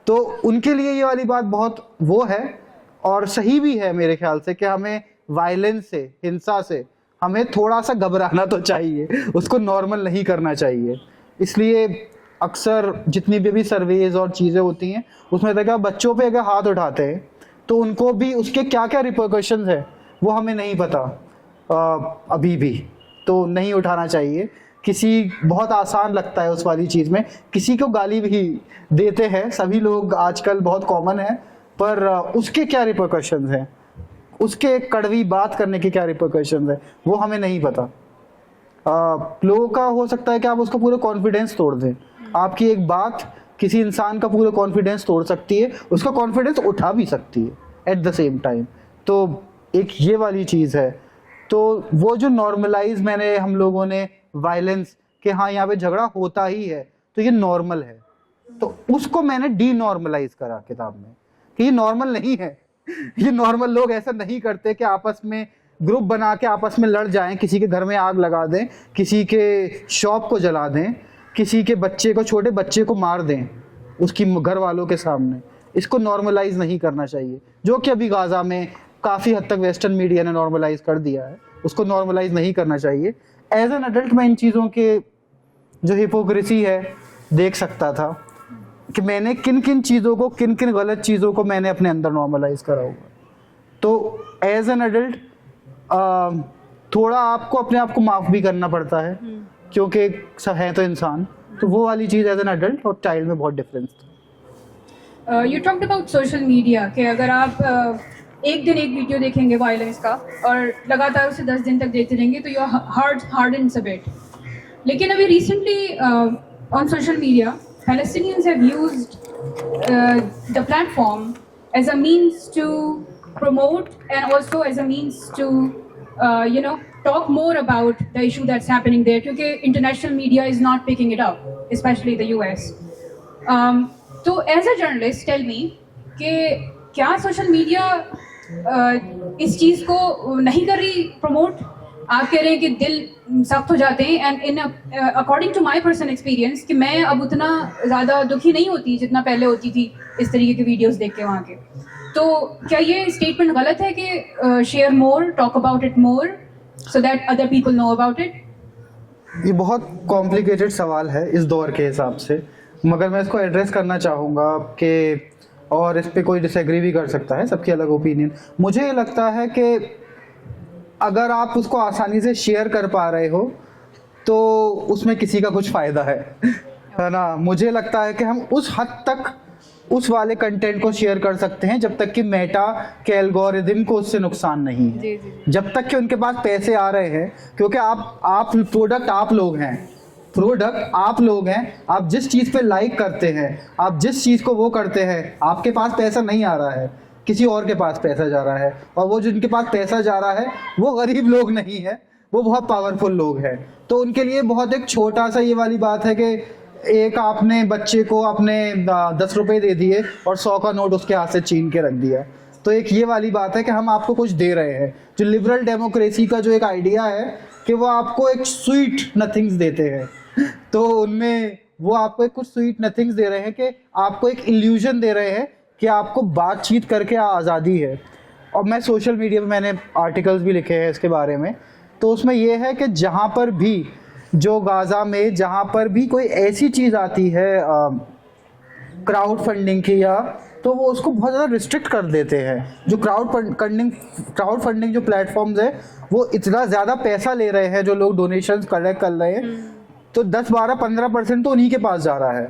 तो उनके लिए ये वाली बात बहुत वो है और सही भी है मेरे ख्याल से कि हमें वायलेंस से, हिंसा से हमें थोड़ा सा घबराना तो चाहिए, उसको नॉर्मल नहीं करना चाहिए। इसलिए अक्सर जितनी भी सर्वेज और चीज़ें होती हैं उसमें देखा बच्चों पे अगर हाथ उठाते हैं तो उनको भी उसके क्या क्या रिपरकशंस है वो हमें नहीं पता अभी भी, तो नहीं उठाना चाहिए। किसी बहुत आसान लगता है उस वाली चीज़ में, किसी को गाली भी देते हैं, सभी लोग आजकल बहुत कॉमन है, पर उसके क्या रिपरकशंस हैं, उसके कड़वी बात करने के क्या रिपरकशंस है वो हमें नहीं पता। लोगों का हो सकता है कि आप उसका पूरा कॉन्फिडेंस तोड़ दें, आपकी एक बात किसी इंसान का पूरा कॉन्फिडेंस तोड़ सकती है, उसका कॉन्फिडेंस उठा भी सकती है एट द सेम टाइम। तो एक ये वाली चीज़ है। तो वो जो नॉर्मलाइज मैंने हम लोगों ने वायलेंस कि हाँ यहाँ पे झगड़ा होता ही है तो ये नॉर्मल है, तो उसको मैंने डी नॉर्मलाइज करा किताब में कि ये नॉर्मल नहीं है। ये नॉर्मल लोग ऐसा नहीं करते कि आपस में ग्रुप बना के आपस में लड़ जाएं, किसी के घर में आग लगा दें, किसी के शॉप को जला दें, किसी के बच्चे को, छोटे बच्चे को मार दें उसकी घर वालों के सामने। इसको नॉर्मलाइज नहीं करना चाहिए, जो कि अभी गाज़ा में काफ़ी हद तक वेस्टर्न मीडिया ने नॉर्मलाइज कर दिया है, उसको नॉर्मलाइज नहीं करना चाहिए। एज एन अडल्ट मैं इन चीज़ों के जो हिपोक्रेसी है देख सकता था कि मैंने किन किन चीज़ों को, किन किन गलत चीज़ों को मैंने अपने अंदर नॉर्मलाइज करा होगा। तो एज एन अडल्ट थोड़ा आपको अपने आप को माफ़ भी करना पड़ता है क्योंकि सब हैं तो इंसान, तो वो वाली चीज़ एज एन अडल्ट और चाइल्ड में बहुत डिफरेंस था। You talked about social media कि अगर आप एक दिन एक वीडियो देखेंगे वायलेंस का और लगातार उसे 10 दिन तक देखते रहेंगे तो योर हार्डन्स अ बिट। लेकिन अभी recently on social media Palestinians have used the platform as a means to promote and also as a means to talk more about the issue that's happening there, क्योंकि international media is not picking it up, especially the US. So as a journalist, tell me कि क्या social media इस चीज़ को नहीं कर रही promote? आप कह रहे हैं कि दिल सख्त हो जाते हैं, and in according to my personal experience कि मैं अब उतना ज़्यादा दुखी नहीं होती जितना पहले होती थी इस तरीके के वीडियोस देख के वहाँ के। तो क्या ये स्टेटमेंट गलत है कि share more, talk about it more so that other people know about it? ये बहुत कॉम्प्लिकेटेड सवाल है इस दौर के हिसाब से, मगर मैं इसको एड्रेस करना चाहूँगा कि, और इस पर कोई डिसएग्री भी कर सकता है, सबकी अलग ओपिनियन। मुझे ये लगता है कि अगर आप उसको आसानी से शेयर कर पा रहे हो तो उसमें किसी का कुछ फ़ायदा है ना। मुझे लगता है कि हम उस हद तक उस वाले कंटेंट को शेयर कर सकते हैं जब तक कि मेटा के एल्गोरिदम को उससे नुकसान नहीं है, जब तक कि उनके पास पैसे आ रहे हैं, क्योंकि आप प्रोडक्ट आप लोग हैं, प्रोडक्ट आप लोग हैं। आप जिस चीज़ पे लाइक करते हैं, आप जिस चीज़ को वो करते हैं, आपके पास पैसा नहीं आ रहा है, किसी और के पास पैसा जा रहा है, और वो जिनके पास पैसा जा रहा है वो गरीब लोग नहीं है, वो बहुत पावरफुल लोग हैं। तो उनके लिए बहुत एक छोटा सा ये वाली बात है कि एक आपने बच्चे को अपने 10 रुपए दे दिए और 100 का नोट उसके हाथ से छीन के रख दिया। तो एक ये वाली बात है कि हम आपको कुछ दे रहे हैं। जो लिबरल डेमोक्रेसी का जो एक आइडिया है कि वो आपको एक स्वीट नथिंग्स देते हैं, तो उनमें वो आपको एक कुछ स्वीट नथिंग्स दे रहे हैं कि आपको एक इल्यूजन दे रहे हैं कि आपको बातचीत करके आज़ादी है। और मैं सोशल मीडिया पे मैंने आर्टिकल्स भी लिखे हैं इसके बारे में, तो उसमें ये है कि जहाँ पर भी जो गाज़ा में जहाँ पर भी कोई ऐसी चीज़ आती है क्राउड फंडिंग की, या तो वो उसको बहुत ज़्यादा रिस्ट्रिक्ट कर देते हैं। जो क्राउड फंडिंग जो प्लेटफॉर्म्स है वो इतना ज़्यादा पैसा ले रहे हैं, जो लोग डोनेशंस कलेक्ट कर रहे हैं, तो 10-12-15% तो उन्हीं के पास जा रहा है।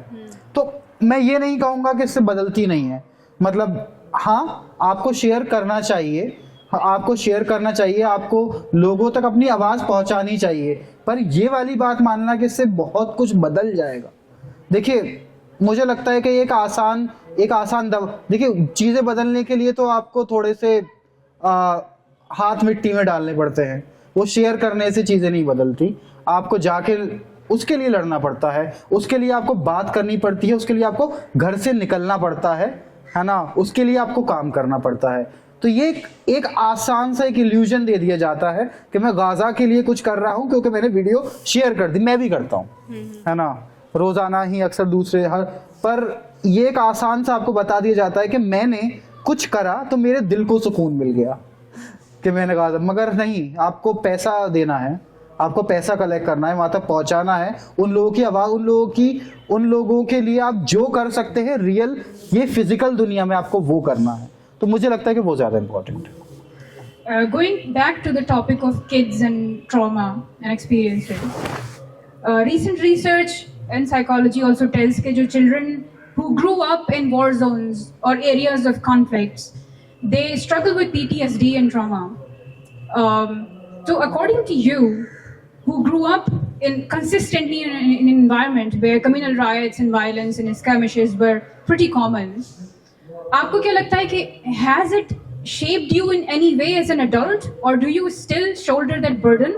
तो मैं ये नहीं कहूँगा कि इससे बदलती नहीं है, मतलब हाँ आपको शेयर करना चाहिए, आपको शेयर करना चाहिए, आपको लोगों तक अपनी आवाज़ पहुंचानी चाहिए, पर ये वाली बात मानना कि इससे बहुत कुछ बदल जाएगा। देखिए मुझे लगता है कि एक आसान देखिए चीज़ें बदलने के लिए तो आपको थोड़े से हाथ मिट्टी में डालने पड़ते हैं, वो शेयर करने से चीज़ें नहीं बदलती। आपको जाके उसके लिए लड़ना पड़ता है, उसके लिए आपको बात करनी पड़ती है, उसके लिए आपको घर से निकलना पड़ता है ना, उसके लिए आपको काम करना पड़ता है। तो ये एक आसान सा एक इल्यूजन दे दिया जाता है कि मैं गाज़ा के लिए कुछ कर रहा हूँ क्योंकि मैंने वीडियो शेयर कर दी। मैं भी करता हूँ, है ना, रोज़ाना ही अक्सर दूसरे हर, पर ये एक आसान सा आपको बता दिया जाता है कि मैंने कुछ करा तो मेरे दिल को सुकून मिल गया कि मैंने गाज़ा। मगर नहीं, आपको पैसा देना है, आपको पैसा कलेक्ट करना है, वहाँ तक पहुँचाना है, उन लोगों की आवाज़, उन लोगों के लिए आप जो कर सकते हैं रियल ये फिजिकल दुनिया में आपको वो करना है। तो मुझे लगता है कि वो ज़्यादा इम्पोर्टेंट है। Going back to the topic of kids and trauma and experiences, recent research in psychology also tells that children who grew up in war zones or areas of conflicts, they struggle with PTSD and trauma. So according to you, who grew up consistently in an environment where communal riots and violence and skirmishes were pretty common, आपको क्या लगता है कि has it shaped you in any way as an adult, or do you still shoulder that burden?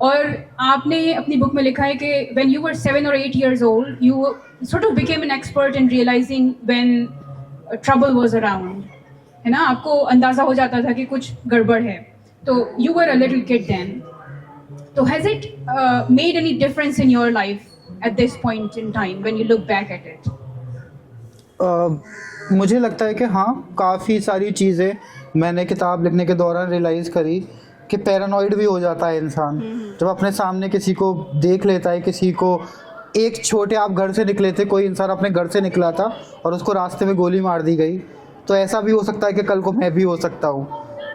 और आपने अपनी book में लिखा है कि when you were 7 or 8 years old, you sort of became an expert in realizing when trouble was around, है ना, आपको अंदाज़ा हो जाता था कि कुछ गड़बड़ है, तो you were a little kid then. So has it made any difference in your life at this point in time when you look back at it? मुझे लगता है कि हाँ, काफ़ी सारी चीज़ें मैंने किताब लिखने के दौरान रियलाइज़ करी कि पैरानॉइड भी हो जाता है इंसान जब अपने सामने किसी को देख लेता है, किसी को एक छोटे आप घर से निकले थे, कोई इंसान अपने घर से निकला था और उसको रास्ते में गोली मार दी गई, तो ऐसा भी हो सकता है कि कल को मैं भी हो सकता हूँ।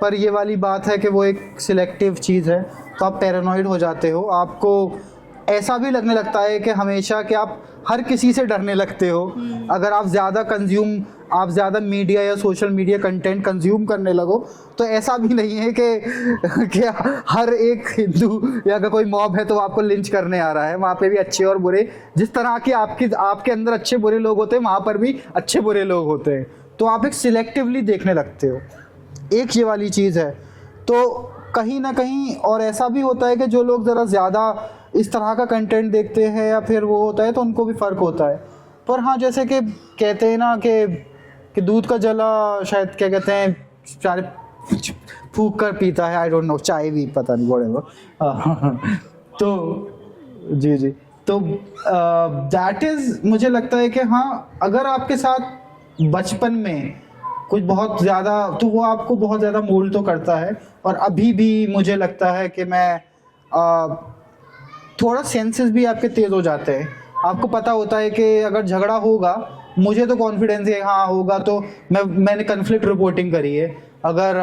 पर ये वाली बात है कि वो एक सिलेक्टिव चीज़ है, तो आप पैरानॉइड हो जाते हो। आपको ऐसा भी लगने लगता है कि हमेशा कि आप हर किसी से डरने लगते हो। अगर आप ज़्यादा मीडिया या सोशल मीडिया कंटेंट कंज्यूम करने लगो, तो ऐसा भी नहीं है कि हर एक हिंदू या अगर कोई मॉब है तो आपको लिंच करने आ रहा है। वहाँ पे भी अच्छे और बुरे, जिस तरह के आपके अंदर अच्छे बुरे लोग होते हैं, वहाँ पर भी अच्छे बुरे लोग होते हैं। तो आप एक सिलेक्टिवली देखने लगते हो, एक ये वाली चीज़ है। तो कहीं ना कहीं और ऐसा भी होता है कि जो लोग ज़रा ज़्यादा इस तरह का कंटेंट देखते हैं या फिर वो होता है, तो उनको भी फ़र्क होता है। पर हाँ, जैसे कि कहते हैं ना कि दूध का जला शायद क्या कहते हैं, चाय फूंक कर पीता है, आई डोंट नो, चाय भी पता नहीं, व्हाटएवर। तो जी, तो दैट इज़, मुझे लगता है कि हाँ, अगर आपके साथ बचपन में कुछ बहुत ज़्यादा, तो वो आपको बहुत ज़्यादा मोल्ड तो करता है। और अभी भी मुझे लगता है कि मैं थोड़ा सेंसेस भी आपके तेज़ हो जाते हैं। आपको पता होता है कि अगर झगड़ा होगा, मुझे तो कॉन्फिडेंस है हाँ होगा, तो मैंने कन्फ्लिक्ट रिपोर्टिंग करी है। अगर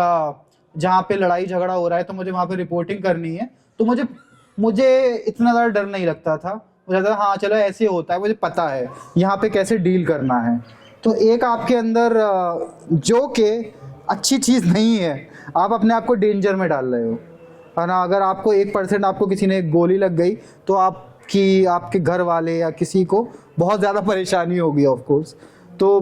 जहाँ पे लड़ाई झगड़ा हो रहा है तो मुझे वहाँ पे रिपोर्टिंग करनी है, तो मुझे इतना ज़्यादा डर नहीं लगता था। मुझे लगता हाँ चलो ऐसे होता है, मुझे पता है यहाँ पे कैसे डील करना है। तो एक आपके अंदर जो कि अच्छी चीज़ नहीं है, आप अपने आप को डेंजर में डाल रहे हो, है ना। अगर आपको 1% आपको किसी ने गोली लग गई तो आपके घर वाले या किसी को बहुत ज़्यादा परेशानी होगी ऑफ कोर्स। तो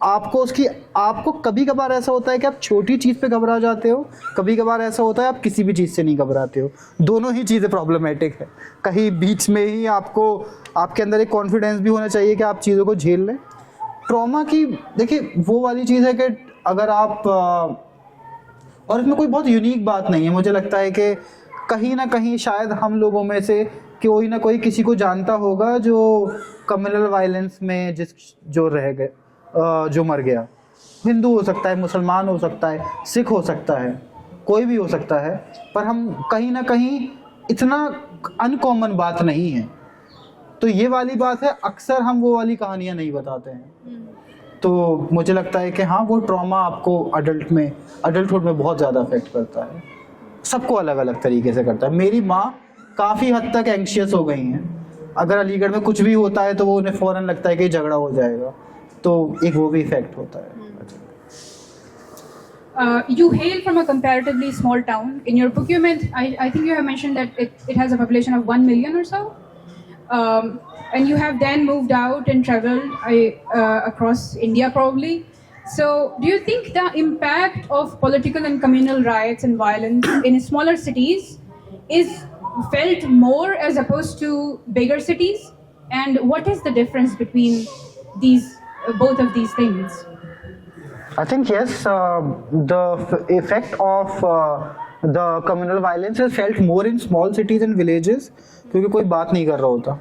आपको कभी कभार ऐसा होता है कि आप छोटी चीज़ पे घबरा जाते हो, कभी कभार ऐसा होता है आप किसी भी चीज़ से नहीं घबराते हो। दोनों ही चीज़ें प्रॉब्लमेटिक है। कहीं बीच में ही आपको आपके अंदर एक कॉन्फिडेंस भी होना चाहिए कि आप चीज़ों को झेल लें। ट्रॉमा की देखिए वो वाली चीज़ है कि अगर आप और इसमें कोई बहुत यूनिक बात नहीं है। मुझे लगता है कि कहीं ना कहीं शायद हम लोगों में से कोई ना कोई किसी को जानता होगा जो कम्युनल वायलेंस में जो रह गए, जो मर गया। हिंदू हो सकता है, मुसलमान हो सकता है, सिख हो सकता है, कोई भी हो सकता है, पर हम कहीं ना कहीं इतना अनकॉमन बात नहीं है। तो ये वाली बात है, अक्सर हम वो वाली कहानियाँ नहीं बताते हैं। तो मुझे लगता है कि हाँ, वो ट्रॉमा आपको अडल्टहुड में बहुत ज़्यादा अफेक्ट करता है। सबको अलग अलग तरीके से करता है। मेरी माँ काफ़ी हद तक एंग्शियस हो गई हैं। अगर अलीगढ़ में कुछ भी होता है तो वो उन्हें फ़ौरन लगता है कि झगड़ा हो जाएगा, तो एक वो भी इफेक्ट होता है। You hail from a comparatively small town. In your book, I think you have mentioned that it has a population of 1 million or so. And you have then moved out and traveled across India probably. So do you think the impact of political and communal riots and violence in smaller cities is felt more as opposed to bigger cities? And what is the difference between both of these things? I think yes, the effect of the communal violence is felt more in small cities and villages, क्योंकि कोई बात नहीं कर रहा होता।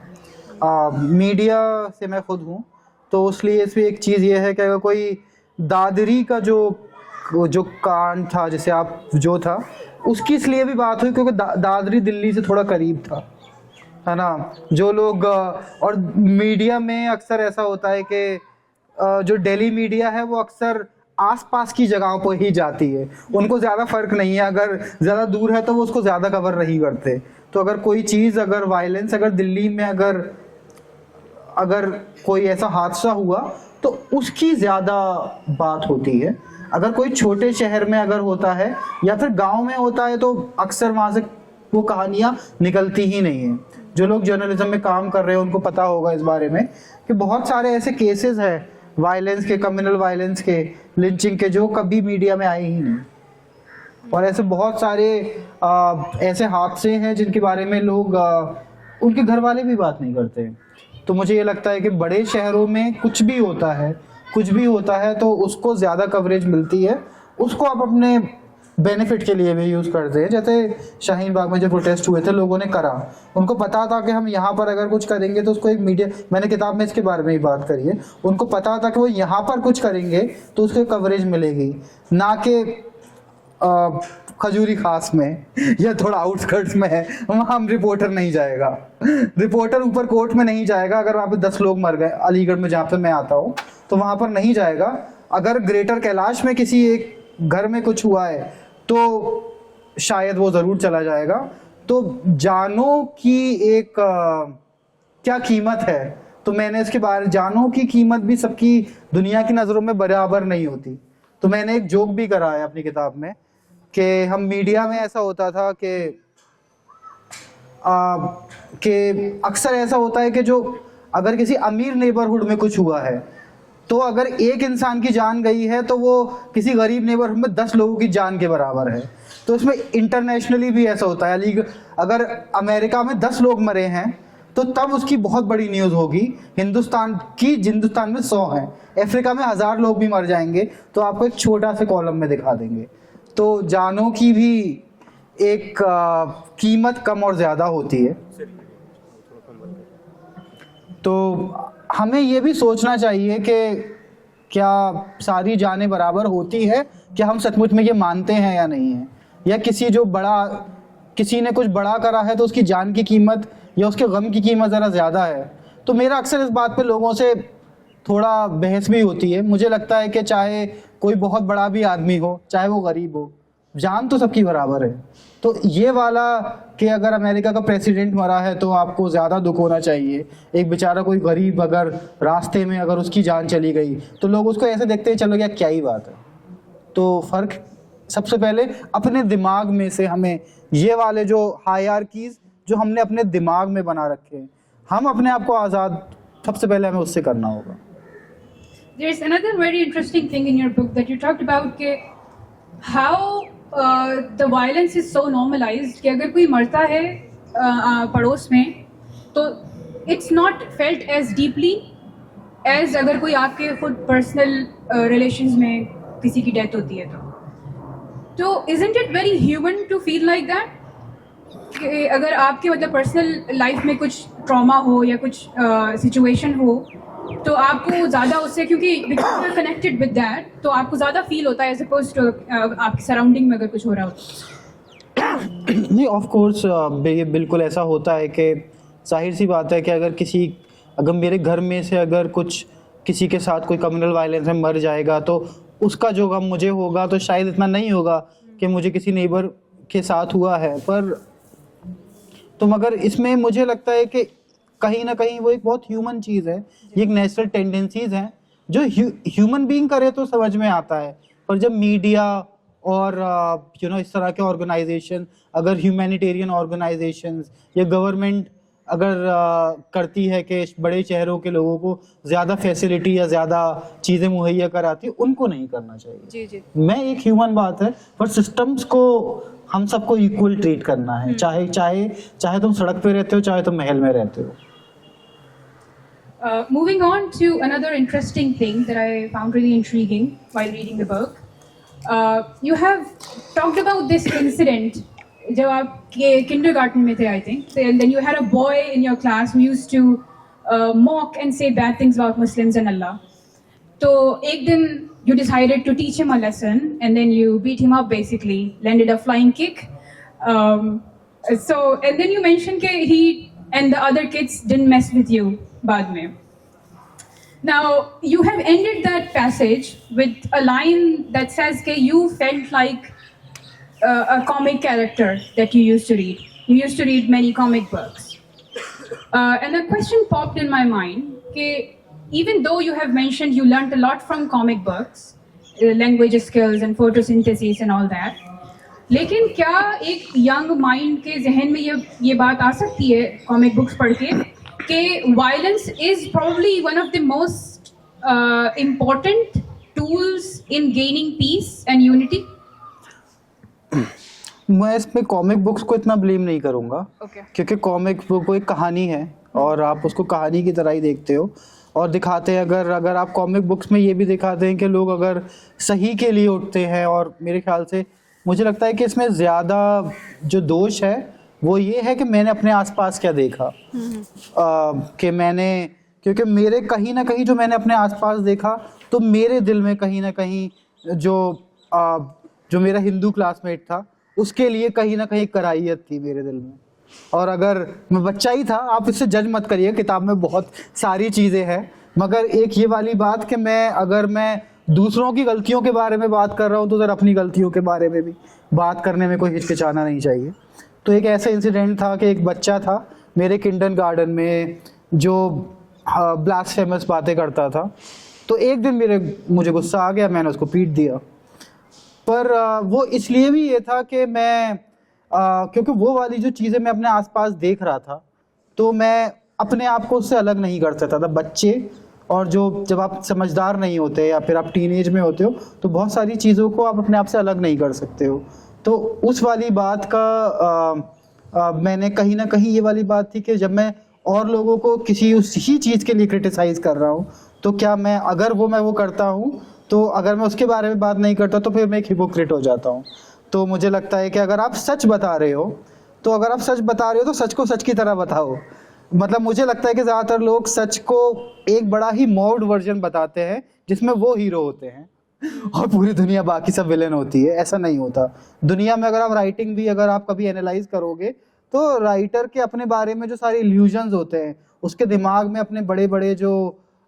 Media से मैं खुद हूँ, तो इसलिए इसमें एक चीज़ ये है कि अगर कोई दादरी का जो कांड था, जैसे आप जो था, उसकी इसलिए भी बात हुई क्योंकि दादरी दिल्ली से थोड़ा करीब था, है ना। जो लोग और मीडिया में अक्सर ऐसा होता है कि जो दिल्ली मीडिया है वो अक्सर आसपास की जगहों पर ही जाती है। उनको ज़्यादा फर्क नहीं है, अगर ज़्यादा दूर है तो वो उसको ज़्यादा कवर नहीं करते। तो अगर कोई चीज़, अगर वायलेंस, अगर दिल्ली में अगर कोई ऐसा हादसा हुआ तो उसकी ज़्यादा बात होती है। अगर कोई छोटे शहर में अगर होता है या फिर गांव में होता है तो अक्सर वहाँ से वो कहानियाँ निकलती ही नहीं हैं। जो लोग जर्नलिज्म में काम कर रहे हैं उनको पता होगा इस बारे में कि बहुत सारे ऐसे केसेस हैं वायलेंस के, कम्युनल वायलेंस के, लिंचिंग के, जो कभी मीडिया में आए ही नहीं। और ऐसे बहुत सारे ऐसे हादसे हैं जिनके बारे में लोग उनके घर वाले भी बात नहीं करते। तो मुझे ये लगता है कि बड़े शहरों में कुछ भी होता है तो उसको ज़्यादा कवरेज मिलती है, उसको आप अपने बेनिफिट के लिए भी यूज़ करते हैं। जैसे शाहीन बाग में जो प्रोटेस्ट हुए थे, लोगों ने करा, उनको पता था कि हम यहाँ पर अगर कुछ करेंगे तो उसको एक मीडिया, मैंने किताब में इसके बारे में ही बात करी है, उनको पता था कि वो यहाँ पर कुछ करेंगे तो उसको कवरेज मिलेगी, ना कि खजूरी खास में या थोड़ा आउटस्कर्ट्स में है, वहाँ हम रिपोर्टर नहीं जाएगा, रिपोर्टर ऊपर कोर्ट में नहीं जाएगा। अगर वहाँ पे 10 लोग मर गए अलीगढ़ में जहाँ पे मैं आता हूँ तो वहाँ पर नहीं जाएगा। अगर ग्रेटर कैलाश में किसी एक घर में कुछ हुआ है तो शायद वो ज़रूर चला जाएगा। तो जानों की एक क्या कीमत है, तो मैंने इसके बारे, जानों की कीमत भी सबकी दुनिया की नज़रों में बराबर नहीं होती। तो मैंने एक जोक भी करा है अपनी किताब में कि हम मीडिया में ऐसा होता था कि अक्सर ऐसा होता है कि जो अगर किसी अमीर नेबरहुड में कुछ हुआ है तो अगर एक इंसान की जान गई है तो वो किसी गरीब नेबरहुड में 10 लोगों की जान के बराबर है। तो इसमें इंटरनेशनली भी ऐसा होता है। अगर अमेरिका में 10 लोग मरे हैं तो तब उसकी बहुत बड़ी न्यूज़ होगी। हिंदुस्तान में 100 हैं, अफ्रीका में 1000 लोग भी मर जाएंगे तो आपको एक छोटा से कॉलम में दिखा देंगे। तो जानों की भी एक कीमत कम और ज़्यादा होती है। तो हमें ये भी सोचना चाहिए कि क्या सारी जानें बराबर होती है, क्या हम सचमुच में ये मानते हैं या नहीं है, या किसी ने कुछ बड़ा करा है तो उसकी जान की कीमत या उसके गम की कीमत ज़रा ज़्यादा है। तो मेरा अक्सर इस बात पे लोगों से थोड़ा बहस भी होती है। मुझे लगता है कि चाहे कोई बहुत बड़ा भी आदमी हो, चाहे वो गरीब हो, जान तो सबकी बराबर है। तो ये वाला कि अगर अमेरिका का प्रेसिडेंट मरा है तो आपको ज़्यादा दुख होना चाहिए, एक बेचारा कोई गरीब अगर रास्ते में अगर उसकी जान चली गई तो लोग उसको ऐसे देखते हैं, चलो क्या ही बात है। तो फ़र्क सबसे पहले अपने दिमाग में से हमें ये वाले जो हायरार्कीज़ जो हमने अपने दिमाग में बना रखे हैं, हम अपने आप को आज़ाद सबसे पहले हमें उससे करना होगा। There's another very interesting thing in your book that you talked about कि how the violence is so normalized कि अगर कोई मरता है पड़ोस में तो it's not felt as deeply as अगर कोई आपके खुद personal relations में किसी की death होती है तो isn't it very human to feel like that कि अगर आपके मतलब पर्सनल लाइफ में कुछ ट्रॉमा हो या कुछ सिचुएशन हो तो आपको ज़्यादा उससे क्योंकि कनेक्टेड विद दैट तो आपको ज़्यादा फील होता है एज अपोज टू आपकी सराउंडिंग में अगर कुछ हो रहा हो नहीं ऑफ कोर्स बिल्कुल ऐसा होता है कि जाहिर सी बात है कि अगर मेरे घर में से अगर कुछ किसी के साथ कोई कम्युनल वायलेंस में मर जाएगा तो उसका जो गम मुझे होगा तो शायद इतना नहीं होगा कि मुझे किसी नेबर के साथ हुआ है पर तो मगर इसमें मुझे लगता है कि कहीं ना कहीं वो एक बहुत ह्यूमन चीज़ है, ये एक नेचुरल टेंडेंसीज हैं जो ह्यूमन बीइंग करे तो समझ में आता है, पर जब मीडिया और इस तरह के ऑर्गेनाइजेशन अगर ह्यूमैनिटेरियन ऑर्गेनाइजेशंस या गवर्नमेंट अगर करती है कि बड़े शहरों के लोगों को ज़्यादा फैसिलिटी या ज़्यादा चीज़ें मुहैया कराती है, उनको नहीं करना चाहिए। जी जी मैं एक ह्यूमन बात है पर सिस्टम्स को हम सबको इक्वल ट्रीट करना है, चाहे तुम सड़क पे रहते हो चाहे तुम महल में रहते हो। Moving on to another interesting thing that I found really intriguing while reading the book, you have talked about this incident जब आप kindergarten में थे I think, and then you had a boy in your class who used to mock and say bad things about Muslims and Allah. तो एक दिन you decided to teach him a lesson and then you beat him up basically, landed a flying kick. And then you mentioned that he and the other kids didn't mess with you बाद में. Now you have ended that passage with a line that says that you felt like a comic character that you used to read. You used to read many comic books. And a question popped in my mind that even though you have mentioned you learned a lot from comic books, language skills and photosynthesis and all that, लेकिन क्या एक young mind के जहन में ये बात आ सकती है कॉमिक बुक्स पढ़ के कि violence is probably one of the most important tools in gaining peace and unity? मैं इसमें कॉमिक बुक्स को इतना ब्लेम नहीं करूँगा, क्योंकि कॉमिक बुक वो एक कहानी है और आप उसको कहानी की तरह ही देखते हो और दिखाते हैं। अगर आप कॉमिक बुक्स में ये भी दिखाते हैं कि लोग अगर सही के लिए उठते हैं, और मेरे ख्याल से मुझे लगता है कि इसमें ज़्यादा जो दोष है वो ये है कि मैंने अपने आसपास क्या देखा, कि क्योंकि मेरे कहीं ना कहीं जो मैंने अपने आसपास देखा तो मेरे दिल में कहीं ना कहीं जो मेरा हिंदू क्लासमेट था उसके लिए कहीं ना कहीं कराहियत थी मेरे दिल में। और अगर मैं बच्चा ही था, आप इससे जज मत करिए, किताब में बहुत सारी चीज़ें हैं, मगर एक ये वाली बात कि अगर मैं दूसरों की गलतियों के बारे में बात कर रहा हूँ तो ज़रा अपनी गलतियों के बारे में भी बात करने में कोई हिचकिचाना नहीं चाहिए। तो एक ऐसा इंसिडेंट था कि एक बच्चा था मेरे किंडरगार्टन में जो ब्लास्फेमस बातें करता था, तो एक दिन मुझे गुस्सा आ गया, मैंने उसको पीट दिया। पर वो इसलिए भी ये था कि क्योंकि वो वाली जो चीज़ें मैं अपने आसपास देख रहा था तो मैं अपने आप को उससे अलग नहीं कर सकता था। बच्चे और जब आप समझदार नहीं होते या फिर आप टीनेज में होते हो तो बहुत सारी चीज़ों को आप अपने आप से अलग नहीं कर सकते हो। तो उस वाली बात का मैंने कहीं ना कहीं ये वाली बात थी कि जब मैं और लोगों को किसी उसी चीज़ के लिए क्रिटिसाइज कर रहा हूँ तो क्या मैं वो करता हूँ तो अगर मैं उसके बारे में बात नहीं करता तो फिर मैं एक हिपोक्रेट हो जाता हूँ। तो मुझे लगता है कि अगर आप सच बता रहे हो तो सच को सच की तरह बताओ। मतलब मुझे लगता है कि ज़्यादातर लोग सच को एक बड़ा ही मॉड वर्जन बताते हैं जिसमें वो हीरो होते हैं और पूरी दुनिया बाकी सब विलेन होती है। ऐसा नहीं होता दुनिया में। अगर आप राइटिंग भी अगर आप कभी एनालाइज करोगे तो राइटर के अपने बारे में जो सारे इल्यूजन्स होते हैं, उसके दिमाग में अपने बड़े बड़े जो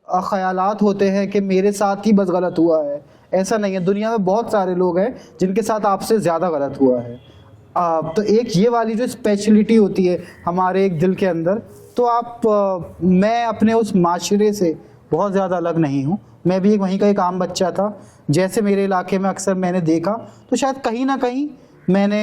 ख्यालात होते हैं कि मेरे साथ ही बस गलत हुआ है, ऐसा नहीं है। दुनिया में बहुत सारे लोग हैं जिनके साथ आपसे ज़्यादा गलत हुआ है। तो एक ये वाली जो स्पेशलिटी होती है हमारे एक दिल के अंदर, तो मैं अपने उस माशरे से बहुत ज़्यादा अलग नहीं हूँ। मैं भी वहीं का एक आम बच्चा था, जैसे मेरे इलाके में अक्सर मैंने देखा, तो शायद कहीं ना कहीं मैंने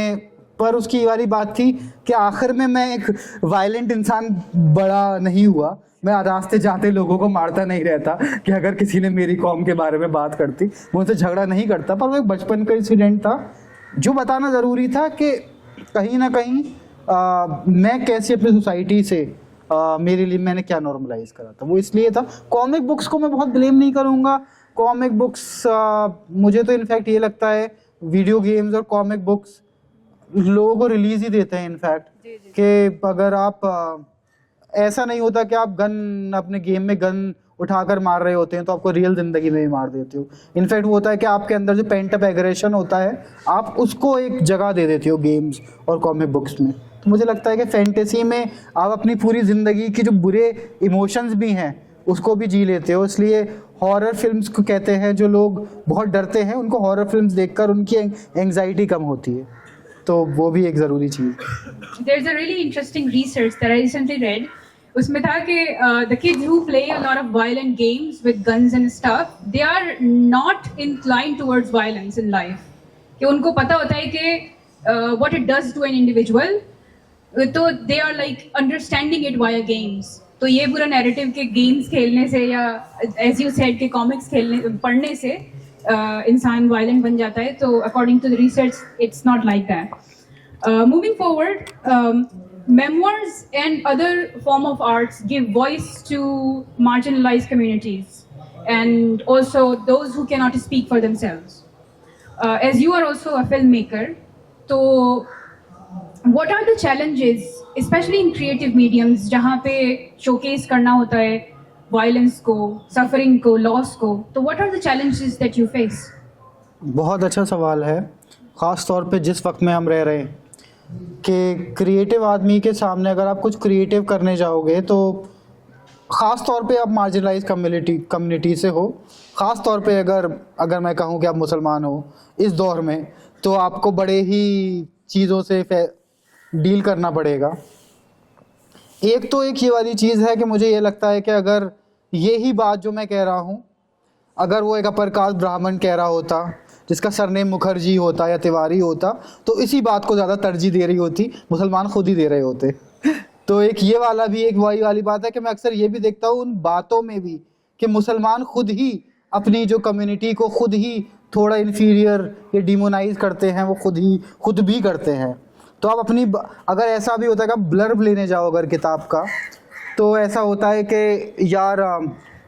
पर उसकी ये वाली बात थी कि आखिर में मैं एक वायलेंट इंसान बड़ा नहीं हुआ। मैं रास्ते जाते लोगों को मारता नहीं रहता कि अगर किसी ने मेरी कौम के बारे में बात करती, मैं उनसे झगड़ा नहीं करता। पर वो एक बचपन का इंसिडेंट था जो बताना ज़रूरी था कि कहीं ना कहीं मैं कैसे अपनी सोसाइटी से मेरे लिए मैंने क्या नॉर्मलाइज करा था, वो इसलिए था। कॉमिक बुक्स को मैं बहुत ब्लेम नहीं करूँगा। कॉमिक बुक्स मुझे तो इनफैक्ट ये लगता है वीडियो गेम्स और कॉमिक बुक्स लोगों को रिलीज ही देते हैं इनफैक्ट, कि अगर आप ऐसा नहीं होता कि आप गन अपने गेम में गन उठाकर मार रहे होते हैं तो आपको रियल जिंदगी में भी मार देते हो। इनफैक्ट वो होता है कि आपके अंदर जो पेंट अप एग्रेशन होता है आप उसको एक जगह दे देते हो गेम्स और कॉमिक बुक्स में। तो मुझे लगता है कि फैंटेसी में आप अपनी पूरी ज़िंदगी की जो बुरे इमोशंस भी हैं उसको भी जी लेते हो। इसलिए हॉरर फिल्म्स को कहते हैं, जो लोग बहुत डरते हैं उनको हॉरर फिल्म्स देखकर उनकी एंग्जाइटी कम होती है, तो वो भी एक ज़रूरी चीज़। There's a really interesting research that I recently read. उसमें था कि the kids who play a lot of violent games with guns and stuff, they are not inclined towards violence in life. कि उनको पता होता है कि what it does to an individual, तो they are like understanding it via games. तो ये पूरा narrative के games खेलने से या as you said के comics खेलने पढ़ने से इंसान violent बन जाता है। तो according to the research, it's not like that. Moving forward, memoirs and other form of arts give voice to marginalized communities and also those who cannot speak for themselves. As you are also a filmmaker, so what are the challenges, especially in creative mediums, जहाँ पे showcase करना होता है violence को, suffering को, loss को, तो what are the challenges that you face? बहुत अच्छा सवाल है, ख़ास तौर पे जिस वक्त में हम रह रहे हैं कि क्रिएटिव आदमी के सामने अगर आप कुछ क्रिएटिव करने जाओगे तो ख़ास तौर पे आप मार्जिनलाइज कम्युनिटी से हो, ख़ास तौर पे अगर मैं कहूँ कि आप मुसलमान हो इस दौर में, तो आपको बड़े ही चीज़ों से डील करना पड़ेगा। एक ये वाली चीज़ है कि मुझे ये लगता है कि अगर ये ही बात जो मैं कह रहा हूँ अगर वो एक अपर कास्ट ब्राह्मण कह रहा होता जिसका सरनेम मुखर्जी होता या तिवारी होता तो इसी बात को ज़्यादा तरजीह दे रही होती, मुसलमान खुद ही दे रहे होते। तो एक ये वाला भी एक वही वाली बात है कि मैं अक्सर ये भी देखता हूँ उन बातों में भी कि मुसलमान खुद ही अपनी जो कम्युनिटी को खुद ही थोड़ा इन्फीरियर या डिमोनाइज करते हैं, वो खुद भी करते हैं। तो आप अपनी अगर ऐसा भी होता है कि आप ब्लर्ब लेने जाओ अगर किताब का, तो ऐसा होता है कि यार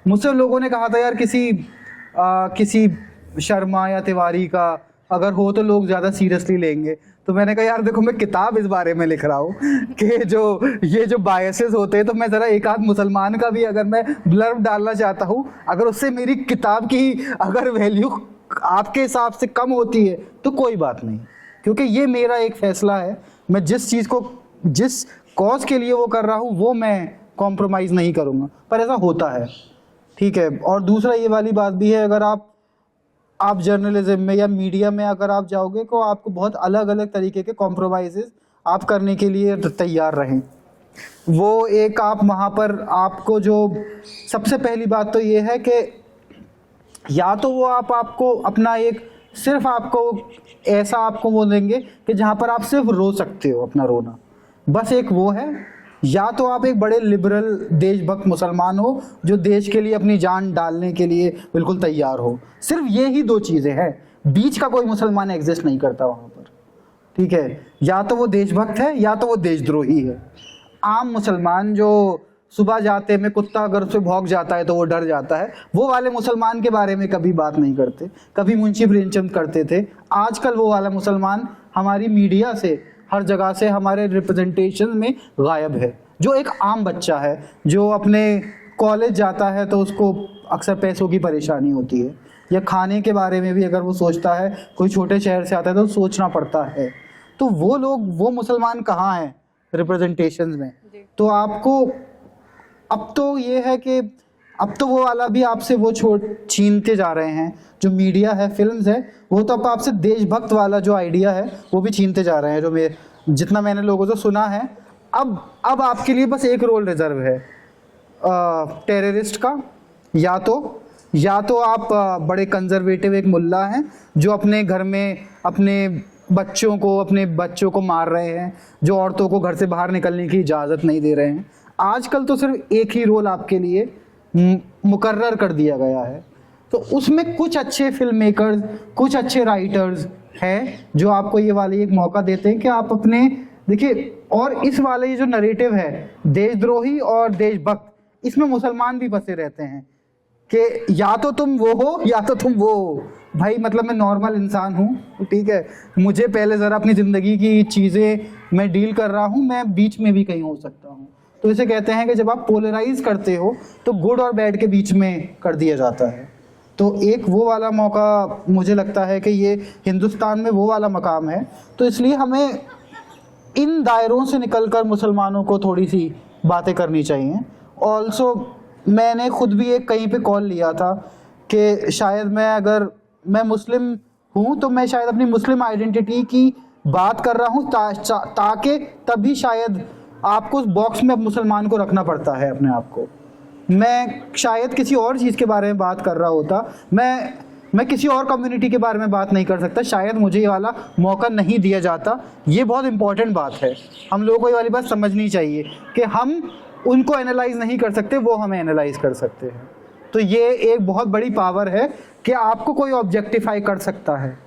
मुझसे लोगों ने कहा था यार किसी शर्मा या तिवारी का अगर हो तो लोग ज़्यादा सीरियसली लेंगे। तो मैंने कहा यार देखो मैं किताब इस बारे में लिख रहा हूँ कि ये जो बायसेस होते हैं, तो मैं ज़रा एक आध मुसलमान का भी अगर मैं ब्लर्ब डालना चाहता हूँ, अगर उससे मेरी किताब की अगर वैल्यू आपके हिसाब से कम होती है तो कोई बात नहीं, क्योंकि ये मेरा एक फ़ैसला है। मैं जिस कॉज के लिए वो कर रहा हूँ वो मैं कॉम्प्रोमाइज़ नहीं करूँगा, पर ऐसा होता है, ठीक है। और दूसरा ये वाली बात भी है, अगर आप जर्नलिज्म में या मीडिया में अगर आप जाओगे तो आपको बहुत अलग अलग तरीके के कॉम्प्रोमाइज़ आप करने के लिए तैयार रहें। वो एक आप वहाँ पर आपको जो सबसे पहली बात तो ये है कि या तो वो आपको अपना एक सिर्फ आपको ऐसा आपको वो देंगे कि जहाँ पर आप सिर्फ रो सकते हो अपना रोना, बस एक वो है, या तो आप एक बड़े लिबरल देशभक्त मुसलमान हो जो देश के लिए अपनी जान डालने के लिए बिल्कुल तैयार हो। सिर्फ ये ही दो चीज़ें हैं, बीच का कोई मुसलमान एग्जिस्ट नहीं करता वहाँ पर, ठीक है। या तो वो देशभक्त है या तो वो देशद्रोही है। आम मुसलमान जो सुबह जाते में कुत्ता अगर उससे भौंक जाता है तो वो डर जाता है, वो वाले मुसलमान के बारे में कभी बात नहीं करते। कभी मुंशी प्रेमचंद करते थे, आजकल वो वाला मुसलमान हमारी मीडिया से हर जगह से हमारे रिप्रेजेंटेशन में गायब है। जो एक आम बच्चा है जो अपने कॉलेज जाता है तो उसको अक्सर पैसों की परेशानी होती है, या खाने के बारे में भी अगर वो सोचता है, कोई छोटे शहर से आता है तो सोचना पड़ता है। तो वो लोग, वो मुसलमान कहाँ हैं रिप्रेजेंटेशन में? तो आपको अब तो ये है कि अब तो वो वाला भी आपसे वो छीनते जा रहे हैं, जो मीडिया है, फिल्म्स है, वो तो अब आपसे देशभक्त वाला जो आइडिया है वो भी छीनते जा रहे हैं। जो जितना मैंने लोगों से सुना है, अब आपके लिए बस एक रोल रिजर्व है टेररिस्ट का, या तो आप बड़े कंजर्वेटिव एक मुल्ला हैं जो अपने घर में अपने बच्चों को, अपने बच्चों को मार रहे हैं, जो औरतों को घर से बाहर निकलने की इजाज़त नहीं दे रहे हैं। आजकल तो सिर्फ एक ही रोल आपके लिए मुकर्रर कर दिया गया है। तो उसमें कुछ अच्छे फिल्म मेकर्स, कुछ अच्छे राइटर्स हैं जो आपको ये वाले एक मौका देते हैं कि आप अपने, देखिए, और इस वाले ये जो नरेटिव है देशद्रोही और देशभक्त, इसमें मुसलमान भी फंसे रहते हैं कि या तो तुम वो हो या तो तुम वो हो। भाई मतलब मैं नॉर्मल इंसान हूँ, ठीक है, मुझे पहले ज़रा अपनी ज़िंदगी की चीज़ें मैं डील कर रहा हूँ, मैं बीच में भी कहीं हो सकता हूँ। तो इसे कहते हैं कि जब आप पोलराइज करते हो तो गुड और बैड के बीच में कर दिया जाता है। तो एक वो वाला मौका मुझे लगता है कि ये हिंदुस्तान में वो वाला मकाम है। तो इसलिए हमें इन दायरों से निकलकर मुसलमानों को थोड़ी सी बातें करनी चाहिए। ऑल्सो मैंने खुद भी एक कहीं पे कॉल लिया था कि शायद अगर मैं मुस्लिम हूँ तो मैं शायद अपनी मुस्लिम आइडेंटिटी की बात कर रहा हूँ ताकि तभी शायद आपको उस बॉक्स में मुसलमान को रखना पड़ता है अपने आप को। मैं शायद किसी और चीज़ के बारे में बात कर रहा होता, मैं किसी और कम्युनिटी के बारे में बात नहीं कर सकता, शायद मुझे ये वाला मौका नहीं दिया जाता। ये बहुत इंपॉर्टेंट बात है, हम लोगों को ये वाली बात समझनी चाहिए कि हम उनको एनालाइज नहीं कर सकते, वो हमें एनालाइज कर सकते हैं। तो ये एक बहुत बड़ी पावर है कि आपको कोई ऑब्जेक्टिफाई कर सकता है,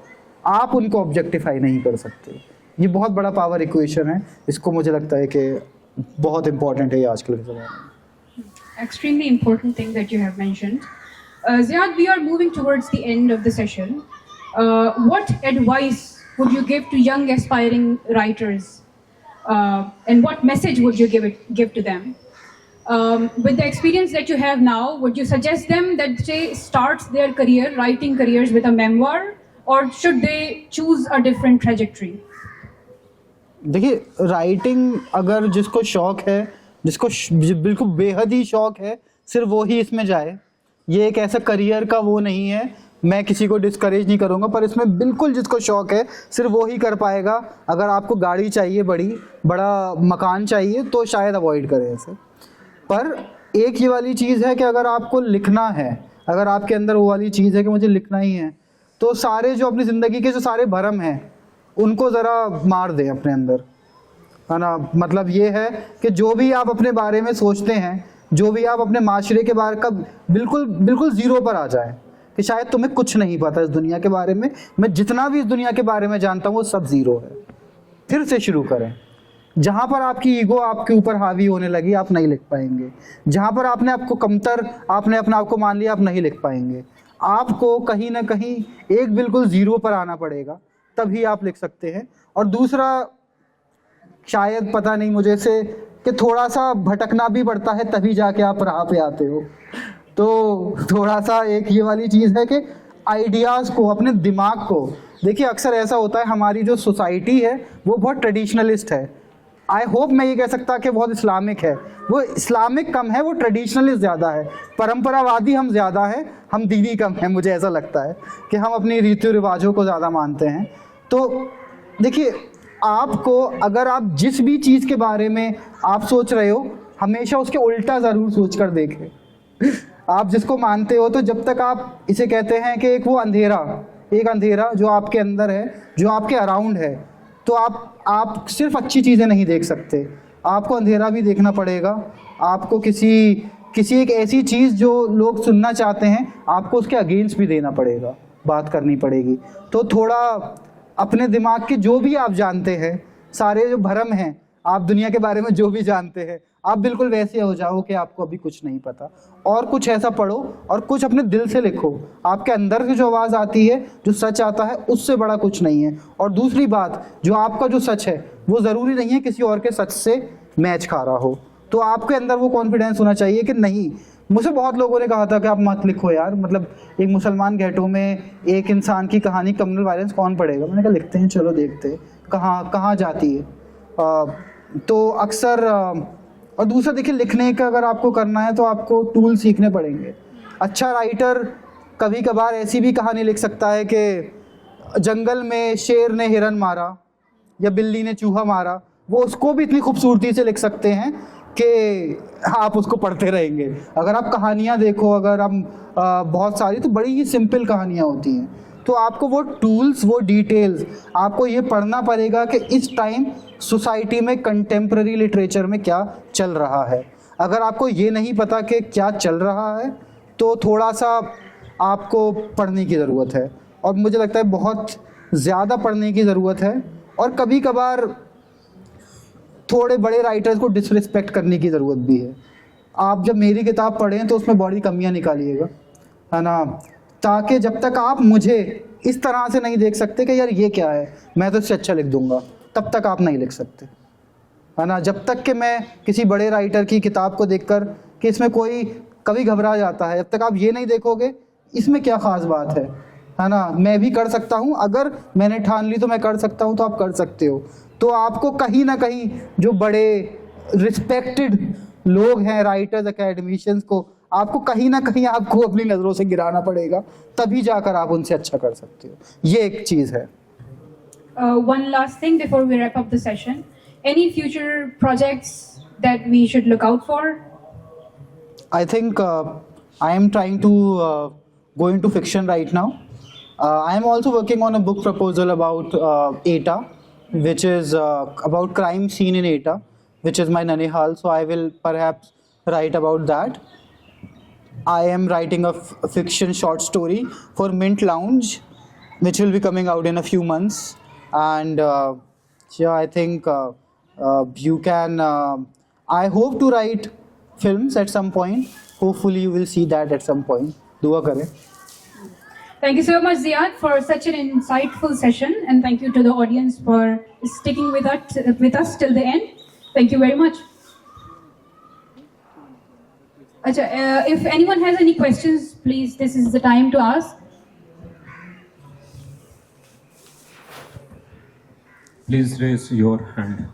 आप उनको ऑब्जेक्टिफाई नहीं कर सकते। ये बहुत बड़ा पावर इक्वेशन है, इसको मुझे लगता है कि बहुत इंपॉर्टेंट है ये आजकल के ज़माने में। Extremely important thing that you have mentioned. Ziad, we are moving towards the end of the session. What advice would you give to young aspiring writers, and what message would you give to them? With the experience that you have now, would you suggest them that they start their writing careers with a memoir, or should they choose a different trajectory? देखिए, writing अगर जिसको शौक है, जिसको बिल्कुल बेहद ही शौक है, सिर्फ वो ही इसमें जाए। ये एक ऐसा करियर का वो नहीं है, मैं किसी को डिस्करेज नहीं करूँगा, पर इसमें बिल्कुल जिसको शौक है सिर्फ वो ही कर पाएगा। अगर आपको गाड़ी चाहिए, बड़ा मकान चाहिए, तो शायद अवॉइड करें इसे। पर एक ये वाली चीज़ है कि अगर आपको लिखना है, अगर आपके अंदर वो वाली चीज़ है कि मुझे लिखना ही है, तो सारे जो अपनी ज़िंदगी के जो सारे भरम हैं उनको ज़रा मार दें अपने अंदर, है ना। मतलब ये है कि जो भी आप अपने बारे में सोचते हैं, जो भी आप अपने माशरे के बारे का बिल्कुल ज़ीरो पर आ जाए कि शायद तुम्हें कुछ नहीं पता इस दुनिया के बारे में, मैं जितना भी इस दुनिया के बारे में जानता हूँ वो सब ज़ीरो है। फिर से शुरू करें। जहाँ पर आपकी ईगो आपके ऊपर हावी होने लगी, आप नहीं लिख पाएंगे। जहाँ पर आपने आपको कमतर, आपने अपने आप को मान लिया, आप नहीं लिख पाएंगे। आपको कहीं ना कहीं एक बिल्कुल ज़ीरो पर आना पड़ेगा, तभी आप लिख सकते हैं। और दूसरा, शायद पता नहीं मुझे से कि थोड़ा सा भटकना भी पड़ता है, तभी जाके आप राह पे आते हो। तो थोड़ा सा एक ये वाली चीज़ है कि आइडियाज़ को, अपने दिमाग को, देखिए अक्सर ऐसा होता है, हमारी जो सोसाइटी है वो बहुत ट्रेडिशनलिस्ट है। आई होप मैं ये कह सकता कि बहुत इस्लामिक है। वो इस्लामिक कम है, वो ट्रेडिशनलिस्ट ज़्यादा है। परंपरावादी हम ज़्यादा है, हम दीनी कम है। मुझे ऐसा लगता है कि हम अपनी रीति रिवाजों को ज़्यादा मानते हैं। तो देखिए, आपको अगर आप जिस भी चीज़ के बारे में आप सोच रहे हो, हमेशा उसके उल्टा ज़रूर सोच कर देखें। आप जिसको मानते हो, तो जब तक आप इसे कहते हैं कि एक अंधेरा जो आपके अंदर है, जो आपके अराउंड है, तो आप सिर्फ अच्छी चीज़ें नहीं देख सकते, आपको अंधेरा भी देखना पड़ेगा। आपको किसी एक ऐसी चीज़ जो लोग सुनना चाहते हैं, आपको उसके अगेंस्ट भी देना पड़ेगा, बात करनी पड़ेगी। तो थोड़ा अपने दिमाग के जो भी आप जानते हैं, सारे जो भरम हैं, आप दुनिया के बारे में जो भी जानते हैं, आप बिल्कुल वैसे हो जाओ कि आपको अभी कुछ नहीं पता, और कुछ ऐसा पढ़ो और कुछ अपने दिल से लिखो। आपके अंदर से जो आवाज़ आती है, जो सच आता है, उससे बड़ा कुछ नहीं है। और दूसरी बात, जो आपका जो सच है वो ज़रूरी नहीं है किसी और के सच से मैच खा रहा हो। तो आपके अंदर वो कॉन्फिडेंस होना चाहिए कि नहीं। मुझे बहुत लोगों ने कहा था कि आप मत लिखो यार, मतलब एक मुसलमान गhetto में एक इंसान की कहानी, कम्युनल वायलेंस कौन पढ़ेगा। मैंने कहा लिखते हैं, चलो देखते हैं कहाँ जाती है। तो अक्सर और दूसरा देखिए, लिखने का अगर आपको करना है तो आपको टूल सीखने पड़ेंगे। अच्छा राइटर कभी कभार ऐसी भी कहानी लिख सकता है कि जंगल में शेर ने हिरन मारा या बिल्ली ने चूहा मारा, वो उसको भी इतनी खूबसूरती से लिख सकते हैं कि आप उसको पढ़ते रहेंगे। अगर आप कहानियाँ देखो, अगर हम बहुत सारी, तो बड़ी ही सिंपल कहानियाँ होती हैं। तो आपको वो टूल्स, वो डिटेल्स आपको ये पढ़ना पड़ेगा कि इस टाइम सोसाइटी में कंटेम्प्रेरी लिटरेचर में क्या चल रहा है। अगर आपको ये नहीं पता कि क्या चल रहा है तो थोड़ा सा आपको पढ़ने की ज़रूरत है, और मुझे लगता है बहुत ज़्यादा पढ़ने की ज़रूरत है। और कभी कभार थोड़े बड़े राइटर्स को डिसरिस्पेक्ट करने की ज़रूरत भी है। आप जब मेरी किताब पढ़ें तो उसमें बड़ी कमियां निकालिएगा, है ना, ताकि जब तक आप मुझे इस तरह से नहीं देख सकते कि यार ये क्या है, मैं तो इससे अच्छा लिख दूंगा, तब तक आप नहीं लिख सकते, है ना। जब तक कि मैं किसी बड़े राइटर की किताब को देखकर कि इसमें कोई कभी घबरा जाता है, जब तक आप ये नहीं देखोगे इसमें क्या ख़ास बात है ना, मैं भी कर सकता हूँ, अगर मैंने ठान ली तो मैं कर सकता हूँ, तो आप कर सकते हो। तो आपको कहीं ना कहीं जो बड़े रिस्पेक्टेड लोग हैं, राइटर्स, एकेडमिशियंस को, आपको कहीं ना कहीं आपको अपनी नज़रों से गिराना पड़ेगा, तभी जाकर आप उनसे अच्छा कर सकते हो। ये एक चीज़ है। One last thing before we wrap up the session. Any future projects that we should look out for? I think I am trying to go into fiction right now. I am also working on a book proposal about ETA, which is about crime scene in ETA, which is my Nanihal. So I will perhaps write about that. I am writing a fiction short story for Mint Lounge, which will be coming out in a few months. And yeah, I think you can. I hope to write films at some point. Hopefully, you will see that at some point. Dua kare. Thank you so much, Ziad, for such an insightful session, and thank you to the audience for sticking with us till the end. Thank you very much. Acha, if anyone has any questions, please, this is the time to ask. Please raise your hand.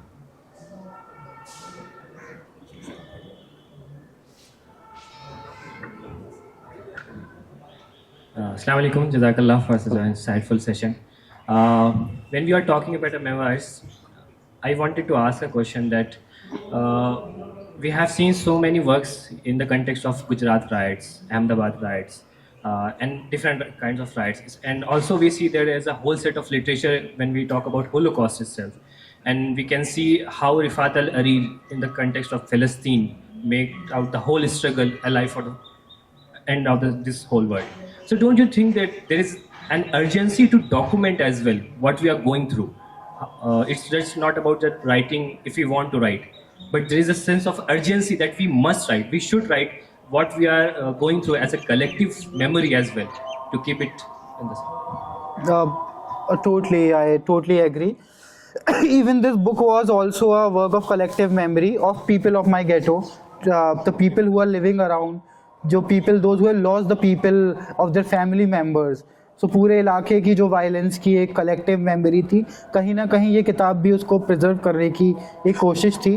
Assalamu alaikum, Jazakallah for such an insightful session. When we are talking about the memoirs, I wanted to ask a question that we have seen so many works in the context of Gujarat riots, Ahmedabad riots, and different kinds of riots. And also we see there is a whole set of literature when we talk about Holocaust itself. And we can see how Rifat al-Aril in the context of Palestine make out the whole struggle alive for the end of this whole world. So don't you think that there is an urgency to document as well what we are going through? It's just not about just writing if we want to write, but there is a sense of urgency that we must write. We should write what we are going through as a collective memory as well, to keep it in this. I totally agree. Even this book was also a work of collective memory of people of my ghetto, the people who are living around, those who have lost the people of their family members. So पूरे इलाके की जो violence की एक collective memory थी, कहीं ना कहीं ये किताब भी उसको प्रिजर्व करने की एक कोशिश थी।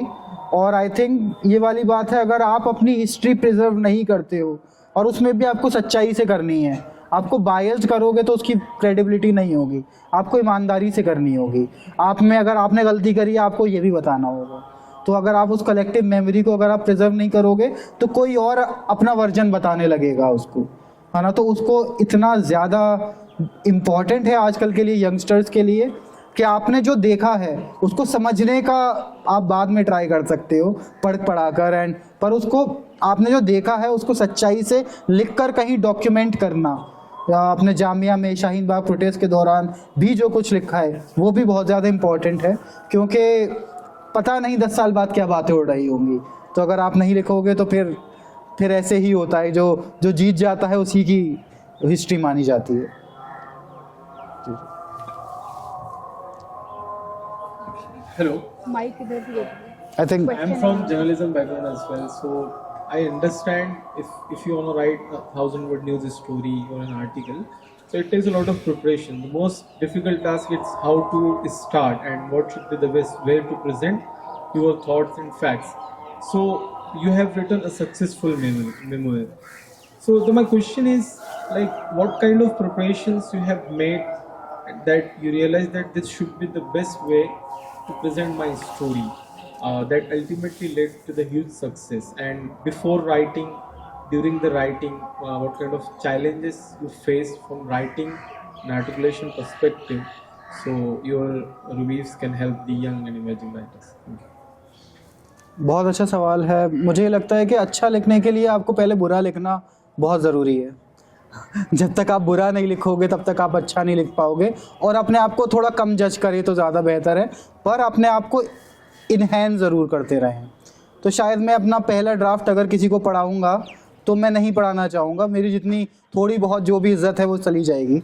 और आई थिंक ये वाली बात है, अगर आप अपनी हिस्ट्री प्रिजर्व नहीं करते हो और उसमें भी आपको सच्चाई से करनी है, आपको बायस्ड करोगे तो उसकी क्रेडिबिलिटी नहीं होगी, आपको ईमानदारी से करनी होगी। आप में अगर आपने गलती करी है, आपको ये भी बताना होगा। तो अगर आप उस कलेक्टिव मेमोरी को अगर आप प्रिजर्व नहीं करोगे तो कोई और अपना वर्जन बताने लगेगा उसको, है ना। तो उसको इतना ज़्यादा इम्पॉर्टेंट है आजकल के लिए, यंगस्टर्स के लिए, कि आपने जो देखा है उसको समझने का आप बाद में ट्राई कर सकते हो पढ़ा कर, पर उसको आपने जो देखा है उसको सच्चाई से लिख कर कहीं डॉक्यूमेंट करना। अपने जामिया में शाहीन बाग प्रोटेस्ट के दौरान भी जो कुछ लिखा है वो भी बहुत ज़्यादा इम्पॉर्टेंट है, क्योंकि पता नहीं 10 साल बाद क्या बातें उड़ रही होंगी। तो अगर आप नहीं लिखोगे तो फिर ऐसे ही होता है, जो जीत जाता है उसी की हिस्ट्री मानी जाती है। Hello. Mike, I think I'm from journalism background as well, so I understand if you want to write a 1,000-word news story or an article, so it takes a lot of preparation. The most difficult task is how to start and what should be the best way to present your thoughts and facts. So you have written a successful memoir. So my question is, like, what kind of preparations you have made that you realize that this should be the best way to present my story, that ultimately led to the huge success? And before writing, during the writing, what kind of challenges you faced from writing an articulation perspective, so your reviews can help the young and emerging writers. Thank you. बहुत अच्छा सवाल है। मुझे लगता है कि अच्छा लिखने के लिए आपको पहले बुरा लिखना बहुत ज़रूरी है। जब तक आप बुरा नहीं लिखोगे तब तक आप अच्छा नहीं लिख पाओगे, और अपने आप को थोड़ा कम जज करें तो ज़्यादा बेहतर है, पर अपने आप को इन्हेंस ज़रूर करते रहें। तो शायद मैं अपना पहला ड्राफ्ट अगर किसी को पढ़ाऊँगा तो मैं नहीं पढ़ाना चाहूँगा, मेरी जितनी थोड़ी बहुत जो भी इज़्ज़त है वो चली जाएगी।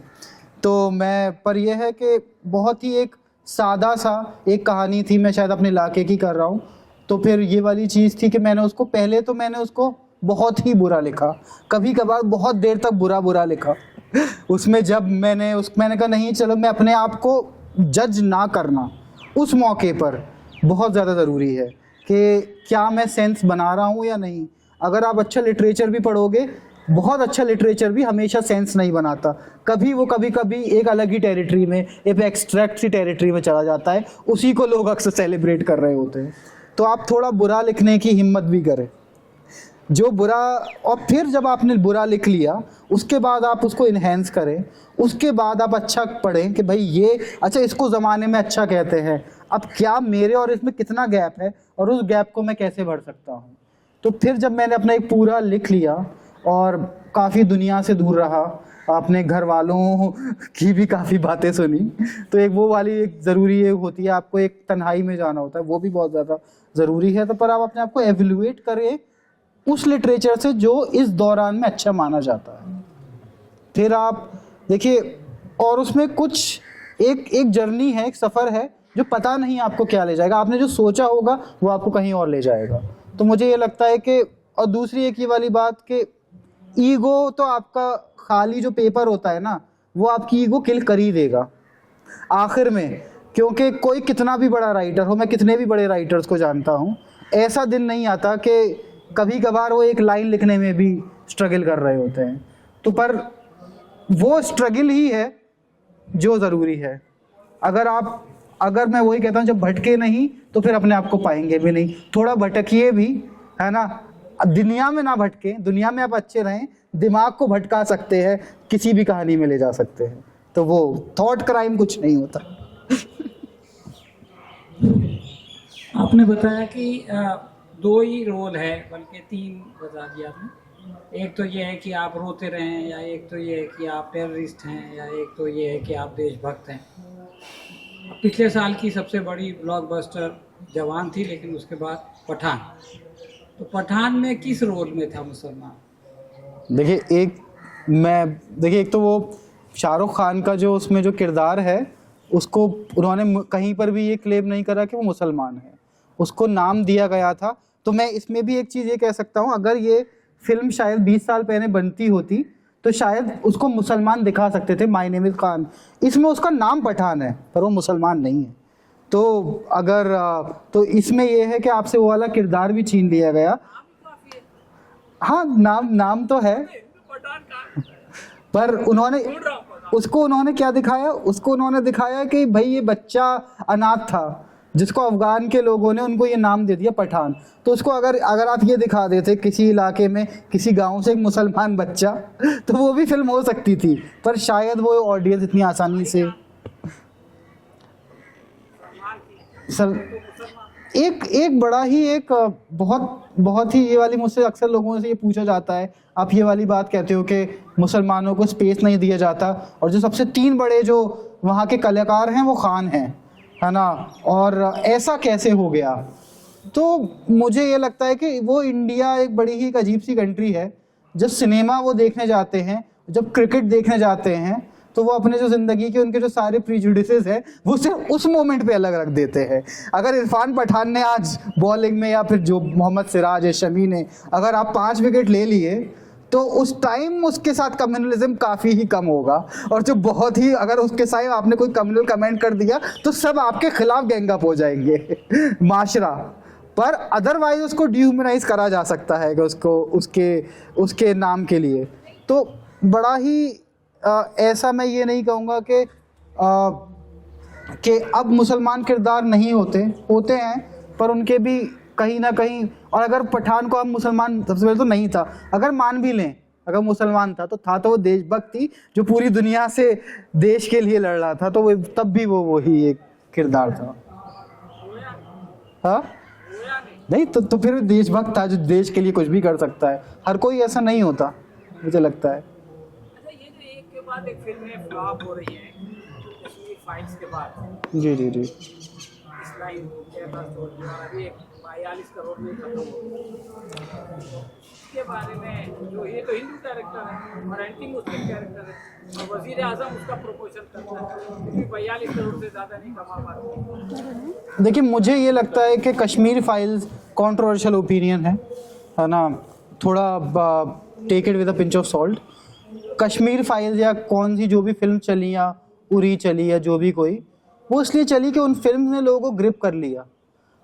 तो मैं, पर यह है कि बहुत ही एक सादा सा एक कहानी थी, मैं शायद अपने इलाके की कर रहा हूँ, तो फिर ये वाली चीज़ थी कि मैंने उसको बहुत ही बुरा लिखा, कभी कभार बहुत देर तक बुरा लिखा। उसमें जब मैंने कहा नहीं, चलो मैं अपने आप को जज ना करना उस मौके पर बहुत ज़्यादा ज़रूरी है कि क्या मैं सेंस बना रहा हूँ या नहीं। अगर आप अच्छा लिटरेचर भी पढ़ोगे, बहुत अच्छा लिटरेचर भी हमेशा सेंस नहीं बनाता, कभी एक अलग ही टेरिटरी में, एक एक्सट्रैक्ट सी टेरिटरी में चला जाता है, उसी को लोग अक्सर सेलिब्रेट कर रहे होते हैं। तो आप थोड़ा बुरा लिखने की हिम्मत भी करें, जो बुरा, और फिर जब आपने बुरा लिख लिया उसके बाद आप उसको इन्हेंस करें, उसके बाद आप अच्छा पढ़ें कि भाई ये अच्छा, इसको ज़माने में अच्छा कहते हैं, अब क्या मेरे और इसमें कितना गैप है और उस गैप को मैं कैसे भर सकता हूँ। तो फिर जब मैंने अपना एक पूरा लिख लिया और काफ़ी दुनिया से दूर रहा, अपने घर वालों की भी काफ़ी बातें सुनी, तो एक वो वाली एक ज़रूरी होती है, आपको एक तन्हाई में जाना होता है, वो भी बहुत ज़्यादा ज़रूरी है। तो पर आप अपने आप को एवेल्युएट करें उस लिटरेचर से जो इस दौरान में अच्छा माना जाता है। फिर आप देखिए, और उसमें कुछ एक जर्नी है, एक सफ़र है जो पता नहीं आपको क्या ले जाएगा, आपने जो सोचा होगा वो आपको कहीं और ले जाएगा। तो मुझे ये लगता है कि, और दूसरी एक ये वाली बात कि ईगो तो आपका खाली जो पेपर होता है ना, वो आपकी ईगो किल कर ही देगा आखिर में, क्योंकि कोई कितना भी बड़ा राइटर हो, मैं कितने भी बड़े राइटर्स को जानता हूँ, ऐसा दिन नहीं आता कि कभी कभार वो एक लाइन लिखने में भी स्ट्रगल कर रहे होते हैं। तो पर वो स्ट्रगल ही है जो ज़रूरी है। अगर मैं वही कहता हूँ, जब भटके नहीं तो फिर अपने आप को पाएंगे भी नहीं, थोड़ा भटकिए भी, है ना। दुनिया में ना भटके, दुनिया में आप अच्छे रहें, दिमाग को भटका सकते हैं, किसी भी कहानी में ले जा सकते हैं। तो वो थॉट क्राइम कुछ नहीं होता। आपने बताया कि 2 ही रोल है, बल्कि 3 बता दिया आपने। एक तो ये है कि आप रोते रहें, या एक तो ये है कि आप टेररिस्ट हैं, या एक तो ये है कि आप देशभक्त हैं। पिछले साल की सबसे बड़ी ब्लॉकबस्टर जवान थी, लेकिन उसके बाद पठान। तो पठान में किस रोल में था मुसलमान? देखिए, एक तो वो शाहरुख खान का जो उसमें जो किरदार है, उसको उन्होंने कहीं पर भी ये क्लेम नहीं करा कि वो मुसलमान है, उसको नाम दिया गया था। तो मैं इसमें भी एक चीज़ ये कह सकता हूँ, अगर ये फिल्म शायद 20 साल पहले बनती होती तो शायद उसको मुसलमान दिखा सकते थे, माय नेम इज़ खान। इसमें उसका नाम पठान है पर वो मुसलमान नहीं है। तो अगर तो इसमें ये है कि आपसे वो वाला किरदार भी छीन लिया गया। हाँ, नाम तो है, पर उन्होंने क्या दिखाया, उसको उन्होंने दिखाया कि भाई ये बच्चा अनाथ था, जिसको अफगान के लोगों ने उनको ये नाम दे दिया पठान। तो उसको अगर आप ये दिखा देते किसी इलाके में, किसी गांव से एक मुसलमान बच्चा, तो वो भी फिल्म हो सकती थी, पर शायद वो ऑडियंस इतनी आसानी से सर एक बड़ा ही एक बहुत ही ये वाली, मुझसे अक्सर लोगों से ये पूछा जाता है, आप ये वाली बात कहते हो कि मुसलमानों को स्पेस नहीं दिया जाता, और जो सबसे 3 बड़े जो वहाँ के कलाकार हैं वो खान हैं, है ना, और ऐसा कैसे हो गया। तो मुझे ये लगता है कि वो इंडिया एक बड़ी ही एक अजीब सी कंट्री है। जब सिनेमा वो देखने जाते हैं, जब क्रिकेट देखने जाते हैं, तो वो अपने जो ज़िंदगी के उनके जो सारे प्रीजुडिसेस हैं वो सिर्फ उस मोमेंट पे अलग रख देते हैं। अगर इरफान पठान ने आज बॉलिंग में, या फिर जो मोहम्मद सिराज है, शमी ने, अगर आप 5 विकेट ले लिए, तो उस टाइम उसके साथ कम्युनलिज्म काफ़ी ही कम होगा। और जो बहुत ही, अगर उसके साथ आपने कोई कम्युनल कमेंट कर दिया तो सब आपके खिलाफ गैंगअप हो जाएंगे माशरा। पर अदरवाइज उसको डिह्यूमनाइज करा जा सकता है कि उसको उसके नाम के लिए। तो बड़ा ही ऐसा मैं ये नहीं कहूँगा कि अब मुसलमान किरदार नहीं होते हैं, पर उनके भी कहीं ना कहीं, और अगर पठान को अब मुसलमान सबसे पहले तो नहीं था, अगर मान भी लें, अगर मुसलमान था तो वो देशभक्ति जो पूरी दुनिया से देश के लिए लड़ रहा था, तो वो तब भी वो वही एक किरदार था। हाँ नहीं तो फिर भी देशभक्त था जो देश के लिए कुछ भी कर सकता है। हर कोई ऐसा नहीं होता, मुझे लगता है। अच्छा, ये जो एक के बाद एक फिल्में फ्लॉप हो रही हैं कश्मीर फाइल्स के बाद, जी जी जी। इस लाइन अभी 42 करोड़ में खत्म हो गई। इसके बारे में जो ये तो हिंदू कैरेक्टर है और एंटी मुस्लिम कैरेक्टर है, और वजीर आजम उसका प्रमोशन करता है, क्योंकि 42 करोड़ से ज़्यादा नहीं कमा पाते। देखिए मुझे ये लगता है कि कश्मीर फाइल्स कंट्रोवर्शियल ओपिनियन है ना, थोड़ा take it with a pinch of salt. Kashmir files या कौन सी जो भी फिल्म चली या उरी चली या जो भी कोई, वो इसलिए चली कि उन फिल्म ने लोगों को ग्रिप कर लिया।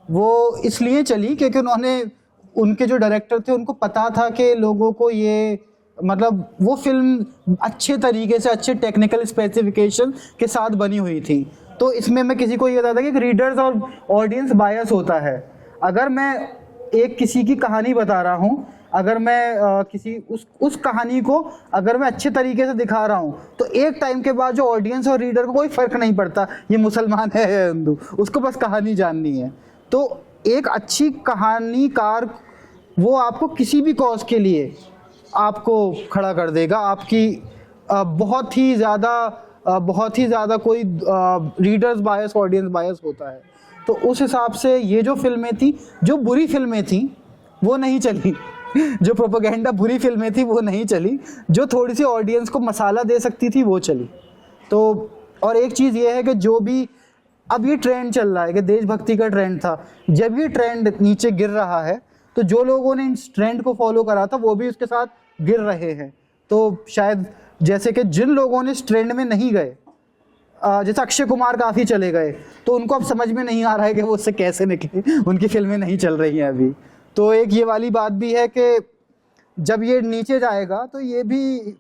वो इसलिए चली क्योंकि उनके जो डायरेक्टर थे उनको पता था कि लोगों को ये, मतलब वो फिल्म अच्छे तरीके से अच्छे टेक्निकल स्पेसिफिकेशन के साथ बनी हुई थी। तो इसमें मैं किसी को ये बताता कि रीडर्स और ऑडियंस बायस होता है। अगर मैं एक किसी की कहानी बता रहा हूँ, अगर मैं किसी उस कहानी को अगर मैं अच्छे तरीके से दिखा रहा हूँ, तो एक टाइम के बाद जो ऑडियंस और रीडर को कोई फ़र्क नहीं पड़ता ये मुसलमान है या हिंदू, उसको बस कहानी जाननी है। तो एक अच्छी कहानीकार वो आपको किसी भी कॉज के लिए आपको खड़ा कर देगा। आपकी बहुत ही ज़्यादा कोई रीडर्स बायस ऑडियंस बायस होता है। तो उस हिसाब से ये जो फिल्में थी, जो बुरी फिल्में थी वो नहीं चली जो प्रोपेगेंडा बुरी फिल्में थी वो नहीं चली, जो थोड़ी सी ऑडियंस को मसाला दे सकती थी वो चली। तो और एक चीज़ ये है कि जो भी अब ये ट्रेंड चल रहा है कि देशभक्ति का ट्रेंड था, जब ये ट्रेंड नीचे गिर रहा है तो जो लोगों ने इस ट्रेंड को फॉलो करा था वो भी उसके साथ गिर रहे हैं। तो शायद जैसे कि जिन लोगों ने इस ट्रेंड में नहीं गए, जैसे अक्षय कुमार काफ़ी चले गए, तो उनको अब समझ में नहीं आ रहा है कि वो उससे कैसे निकले, उनकी फिल्में नहीं चल रही हैं अभी। तो एक ये वाली बात भी है कि जब ये नीचे जाएगा तो ये भी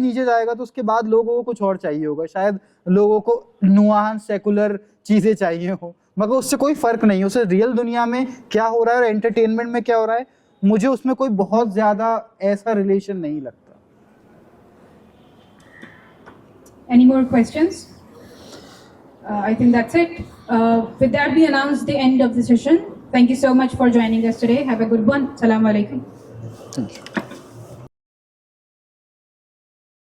नीचे जाएगा, तो उसके बाद लोगों को कुछ और चाहिए होगा। शायद लोगों को नुआंस सेकुलर चीज़ें चाहिए हो, मगर उससे कोई फ़र्क नहीं है। उससे रियल दुनिया में क्या हो रहा है और एंटरटेनमेंट में क्या हो रहा है, मुझे उसमें कोई बहुत ज़्यादा ऐसा रिलेशन नहीं लगता। Any more questions? I think that's it. With that, we announce the end of the session. Thank you so much for joining us today. Have a good one. Assalamu alaikum. Thank you.